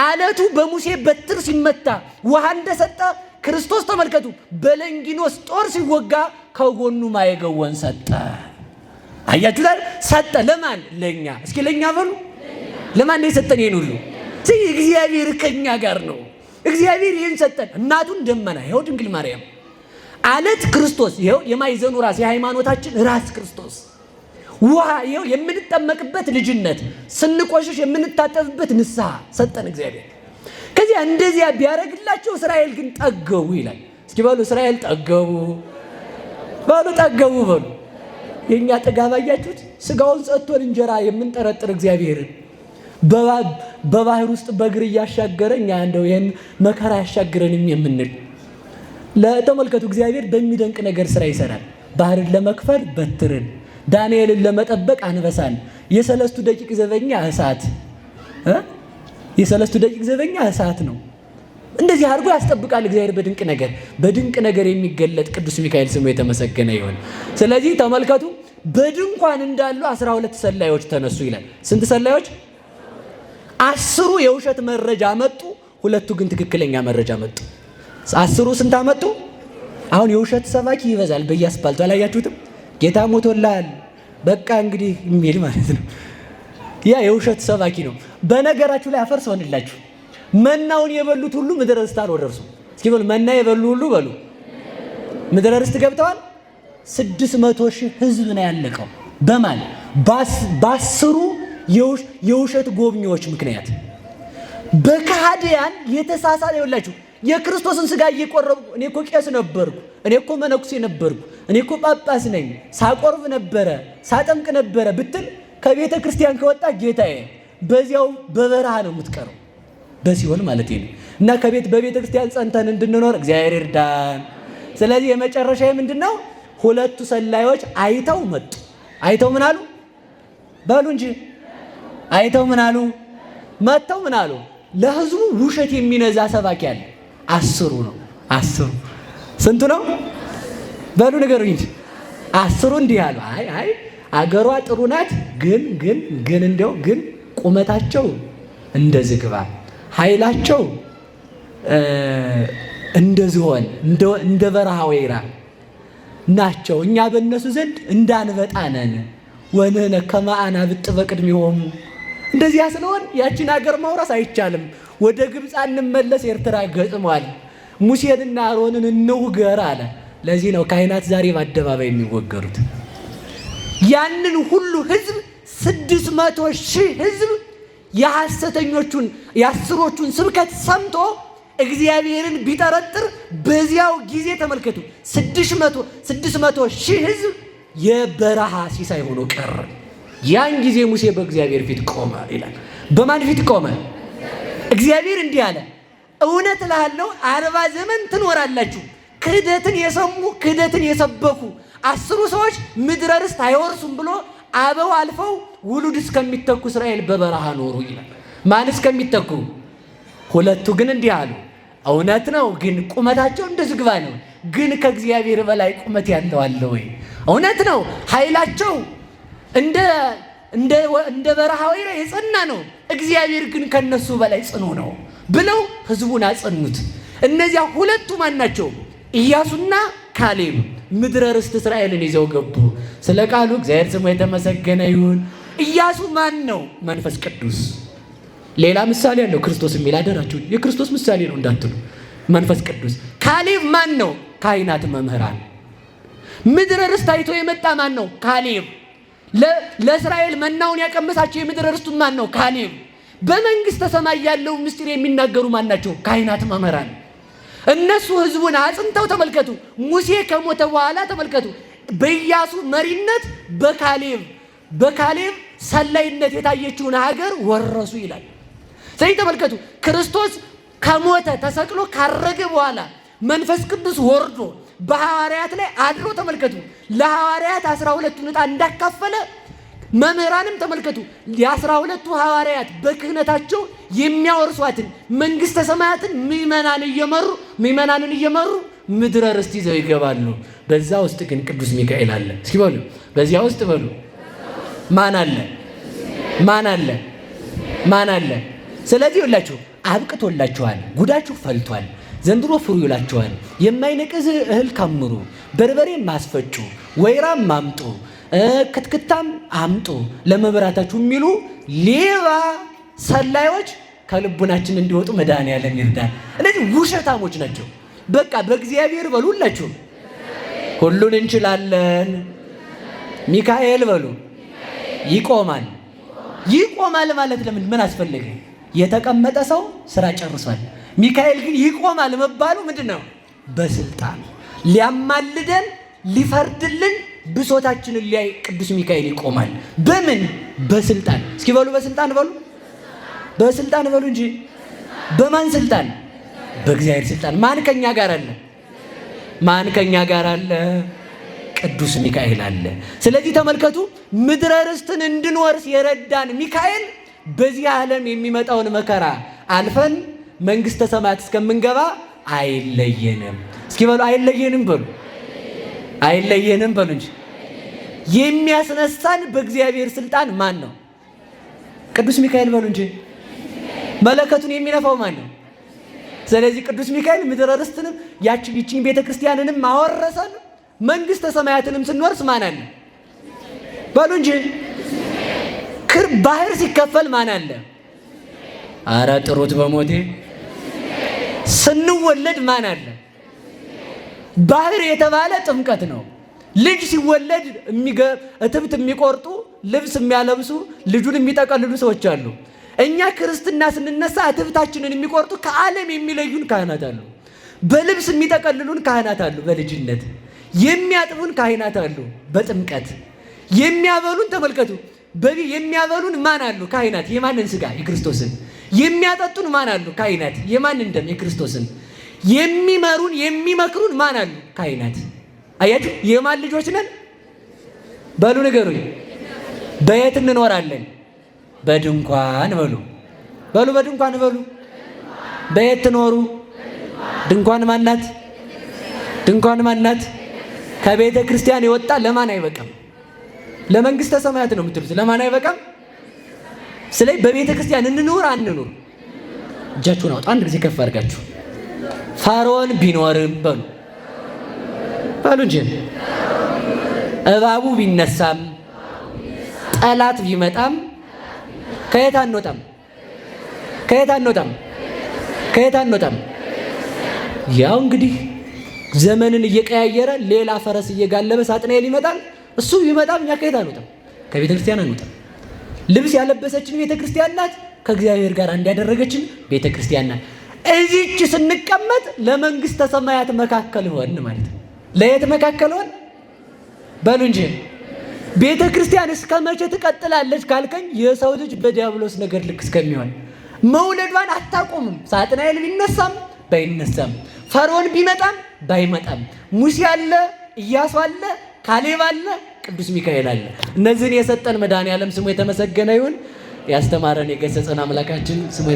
አለቱ በሙሴ በትር ሲመታ ውሃ እንደሰጠ ክርስቶስ ተመልከቱ በለንጊኖስ ጦር ሲወጋ ከጎኑ ማየገወን ሰጠ። አያችሁ ሰጠ። ለማን? ለኛ። እስኪ ለኛ በሉ። ለማን ነው የሰጠን ይሄን ሁሉ? እግዚአብሔር ከኛ ጋር ነው። እግዚአብሔር ይሄን ሰጠን። እናቱን ደመና ይኸው ድንግል ማርያም፣ አለት ክርስቶስ ይኸው የማይዘኑ ራስ የሃይማኖታችን ራስ ክርስቶስ፣ ውሃ ይኸው የምንጠመቅበት ልጅነት፣ ስንቆሽሽ የምንታጠብበት ንስሐ ሰጠን እግዚአብሔር። ከዚያ እንደዚያ ቢያደርግላቸው እስራኤል ግን ጠገቡ ይላል። እስኪ በሉ እስራኤል ጠገቡ በሉ፣ ጠገቡ በሉ። የኛ ጥጋብ አያችሁት? ስጋውን ሰጥቶን እንጀራ የምንጠረጥር እግዚአብሔርን በባህር ውስጥ በእግር እያሻገረ እኛ እንደው ይሄን መከራ ያሻግረንም የምንል ለተመልከቱ እግዚአብሔር በሚደንቅ ነገር ስራ ይሰራል። ባህርን ለመክፈል በትርን፣ ዳንኤልን ለመጠበቅ አንበሳን፣ የሰለስቱ ደቂቅ ዘበኛ እሳት የሰለስቱ ደቂቅ ዘበኛ እሳት ነው። እንደዚህ አድርጎ ያስጠብቃል እግዚአብሔር በድንቅ ነገር። በድንቅ ነገር የሚገለጥ ቅዱስ ሚካኤል ስሙ የተመሰገነ ይሁን። ስለዚህ ተመልከቱ በድንኳን እንዳሉ 12 ሰላዮች ተነሱ ይላል። ስንት ሰላዮች? 10 የውሸት መረጃ መጡ፣ 2 ግን ትክክለኛ መረጃ መጡ። 10 ስንት አመጡ? አሁን የውሸት ሰባኪ ይበዛል በየአስፓልቱ አላያችሁትም? ጌታ ሞቶላል በቃ እንግዲህ የሚል ማለት ነው። ያ የውሸት ሰባኪ ነው። በነገራችሁ ላይ አፈር ሰውንላችሁ መናውን የበሉት ሁሉ ምድረ ርስት አልወረሱም። እስኪ በሉ መና የበሉ ሁሉ በሉ ምድረ ርስት ገብተዋል። 600,000 ሕዝብ ነው ያለቀው። በማን በ10 የውሸት ጎብኚዎች ምክንያት በካህዲያን የተሳሳተ ይኸውላችሁ የክርስቶስን ሥጋ እየቆረቡ እኔ እኮ ቄስ ነበርኩ፣ እኔ እኮ መነኩሴ ነበርኩ፣ እኔ እኮ ጳጳስ ነኝ፣ ሳቆርብ ነበረ፣ ሳጠምቅ ነበረ ብትል ከቤተ ክርስቲያን ከወጣ ጌታዬ በዚያው በበረሃ ነው የምትቀረው፣ በሲኦል ማለት ነው። እና በቤተ ክርስቲያን ጸንተን እንድንኖር እግዚአብሔር ይርዳን። ስለዚህ የመጨረሻ ምንድነው? ሁለቱ ሰላዮች አይተው መጡ። አይተው ምን አሉ? በሉ እንጂ አይተው ምን አሉ? መጥተው ምን አሉ? ለሕዝቡ ውሸት የሚነዛ ሰባኪ አለ። 10 ነው። 10 ስንቱ ነው? በሉ ንገሩኝ እንጂ 10 እንዲህ አሉ። አይ አገሯ ጥሩ ናት፣ ግን እንደው ግን ቁመታቸው እንደ ዝግባ፣ ኃይላቸው እንደ ዝሆን እንደ በረሃ ወይራ ናቸው። እኛ በእነሱ ዘንድ እንዳንበጣ ነን። ወንህነ ከመ አናብጥ በቅድሚሆሙ። እንደዚያ ስለሆን ያችን ሀገር ማውረስ አይቻልም። ወደ ግብፅ እንመለስ፣ ኤርትራ ገጥሟል። ሙሴንና አሮንን እንውገር አለ። ለዚህ ነው ካህናት ዛሬ በአደባባይ የሚወገሩት። ያንን ሁሉ ህዝብ 600,000 ህዝብ የሐሰተኞቹን የ10ዎቹን ስብከት ሰምቶ እግዚአብሔርን ቢጠረጥር በዚያው ጊዜ ተመልከቱ 600,000 ህዝብ የበረሃ ሲሳይ ሆኖ ቀረ። ያን ጊዜ ሙሴ በእግዚአብሔር ፊት ቆመ ይላል። በማን ፊት ቆመ? እግዚአብሔር እንዲህ አለ፣ እውነት እልሃለሁ 40 ዘመን ትኖራላችሁ። ክህደትን የሰሙ ክህደትን የሰበኩ 10 ሰዎች ምድረ ርስት አይወርሱም ብሎ አበው አልፈው ውሉድ እስከሚተኩ እስራኤል በበረሃ ኖሩ ይላል። ማን እስከሚተኩ? ሁለቱ ግን እንዲህ አሉ፣ እውነት ነው ግን ቁመታቸው እንደ ዝግባ ነው። ግን ከእግዚአብሔር በላይ ቁመት ያለው አለ ወይ? እውነት ነው ኃይላቸው እንደ በረሃ ወይራ የጸና ነው። እግዚአብሔር ግን ከነሱ በላይ ጽኑ ነው ብለው ህዝቡን አጸኑት። እነዚያ ሁለቱ ማን ናቸው? ኢያሱና ካሌብ ምድረ ርስት እስራኤልን ይዘው ገቡ። ስለ ቃሉ እግዚአብሔር ስሙ የተመሰገነ ይሁን። ኢያሱ ማን ነው? መንፈስ ቅዱስ። ሌላ ምሳሌ ያለው ክርስቶስ የሚል አደራችሁ፣ የክርስቶስ ምሳሌ ነው እንዳትሉ። መንፈስ ቅዱስ። ካሌብ ማን ነው? ካህናት መምህራን። ምድረ ርስት አይቶ የመጣ ማን ነው? ካሌብ። ለእስራኤል መናውን ያቀመሳቸው የምድረ ርስቱን ማን ነው? ካሌብ። በመንግስተ ሰማይ ያለው ምስጢር የሚናገሩ ማን ናቸው? ካህናት መምህራን። እነሱ ህዝቡን አጽንተው ተመልከቱ። ሙሴ ከሞተ በኋላ ተመልከቱ በኢያሱ መሪነት በካሌብ ሰላይነት የታየችውን ሀገር ወረሱ ይላል። ስለዚህ ተመልከቱ ክርስቶስ ከሞተ ተሰቅሎ ካረገ በኋላ መንፈስ ቅዱስ ወርዶ በሐዋርያት ላይ አድሮ ተመልከቱ ለሐዋርያት 12ቱን ዕጣ እንዳካፈለ መምህራንም ተመልከቱ የ12ቱ ሐዋርያት በክህነታቸው የሚያወርሷትን መንግስተ ሰማያትን ምእመናንን እየመሩ ምድረ ርስት ይዘው ይገባሉ። በዛ ውስጥ ግን ቅዱስ ሚካኤል አለ። እስኪ በሉ በዚያ ውስጥ በሉ ማን አለ? ማን አለ? ማን አለ? ስለዚህ ሁላችሁ አብቅቶላችኋል፣ ጉዳችሁ ፈልቷል። ዘንድሮ ፍሩ ይላችኋል። የማይነቅዝ እህል ከምሩ፣ በርበሬም ማስፈጩ፣ ወይራም ማምጡ፣ ክትክታም አምጡ ለመብራታችሁ የሚሉ ሌባ ሰላዮች ከልቡናችን እንዲወጡ መድኃኔዓለም ይርዳል። እነዚህ ውሸታሞች ናቸው። በቃ በእግዚአብሔር በሉ ሁላችሁ ሁሉን እንችላለን። ሚካኤል በሉ ይቆማል። ይቆማል ማለት ለምን ምን አስፈለገ? የተቀመጠ ሰው ስራ ጨርሷል። ሚካኤል ግን ይቆማል መባሉ ምንድነው? በስልጣን ሊያማልደን ሊፈርድልን ብሶታችንን ሊያይ ቅዱስ ሚካኤል ይቆማል። በምን? በስልጣን። እስኪ በሉ በስልጣን በሉ በስልጣን በሉ እንጂ በማን ስልጣን? በእግዚአብሔር ስልጣን። ማን ከኛ ጋር አለ? ማን ከኛ ጋር አለ? ቅዱስ ሚካኤል አለ። ስለዚህ ተመልከቱ ምድረ ርስትን እንድንወርስ የረዳን ሚካኤል በዚህ ዓለም የሚመጣውን መከራ አልፈን መንግስተ ሰማያት እስከምንገባ አይለየንም። እስኪ በሉ አይለየንም በሉ አይለየንም በሉ እንጂ። የሚያስነሳን በእግዚአብሔር ስልጣን ማን ነው? ቅዱስ ሚካኤል በሉ እንጂ። መለከቱን የሚነፋው ማን ነው? ስለዚህ ቅዱስ ሚካኤል ምድረ ርስትንም ይቺን ቤተክርስቲያንንም አወረሰን። መንግስተ ሰማያትንም ስንወርስ ማን አለ? በሉ እንጂ። ባህር ሲከፈል ማን አለ? አረ ጥሩት በሞቴ። ስንወለድ ማን አለ? ባህር የተባለ ጥምቀት ነው። ልጅ ሲወለድ እትብት የሚቆርጡ ልብስ የሚያለብሱ ልጁን የሚጠቀልሉ ሰዎች አሉ። እኛ ክርስትና ስንነሳ እትብታችንን የሚቆርጡ ከዓለም የሚለዩን ካህናት አሉ። በልብስ የሚጠቀልሉን ካህናት አሉ። በልጅነት የሚያጥቡን ካህናት አሉ። በጥምቀት የሚያበሉን ተመልከቱ። የሚያበሉን ማን አሉ? ካህናት። የማንን ስጋ? የክርስቶስን። የሚያጠጡን ማን አሉ? ካህናት። የማንን ደም? የክርስቶስን። የሚመሩን የሚመክሩን ማን አሉ? ካህናት። አያችሁ፣ የማን ልጆች ነን? በሉ ንገሩኝ። በየት እንኖራለን? በድንኳን በሉ። በድንኳን በሉ። በየት ትኖሩ? ድንኳን ማናት? ድንኳን ማናት? ከቤተ ክርስቲያን የወጣ ለማን አይበቃም? ለመንግስተ ሰማያት ነው የምትሉት። ለማን አይበቃም? ስለዚህ በቤተ ክርስቲያን እንኑር አንኑር? እጃችሁን አውጡ። አንድ ጊዜ ከፍ አድርጋችሁ ፈርዖን ቢኖርም በሉ እንጂ እባቡ ቢነሳም ጠላት ቢመጣም ከየት አንወጣም? ከየት አንወጣም? ከየት አንወጣም? ያው እንግዲህ ዘመንን እየቀያየረ ሌላ ፈረስ እየጋለበ ሳጥናኤል ይመጣል። እሱ ቢመጣም እኛ ከየት አንወጣም? ከቤተ ክርስቲያን አንወጣም። ልብስ ያለበሰችን ቤተ ክርስቲያን ናት። ከእግዚአብሔር ጋር እንዲያደረገችን ቤተ ክርስቲያን ናት። እዚች ስንቀመጥ ለመንግስተ ሰማያት መካከል ሆን ማለት ነው። ለየት መካከል ሆን በሉ እንጂ። ቤተ ክርስቲያን እስከ መቼ ትቀጥላለች ካልከኝ፣ የሰው ልጅ በዲያብሎስ ነገር ልክ እስከሚሆን መውለዷን አታቆምም። ሳጥናኤል ቢነሳም ባይነሳም፣ ፈርዖን ቢመጣም ባይመጣም፣ ሙሴ አለ፣ ኢያሱ አለ፣ ካሌብ አለ፣ ቅዱስ ሚካኤል አለ። እነዚህን የሰጠን መድኃኔዓለም ስሙ የተመሰገነ ይሁን። ያስተማረን የገሰጸን አምላካችን ስሙ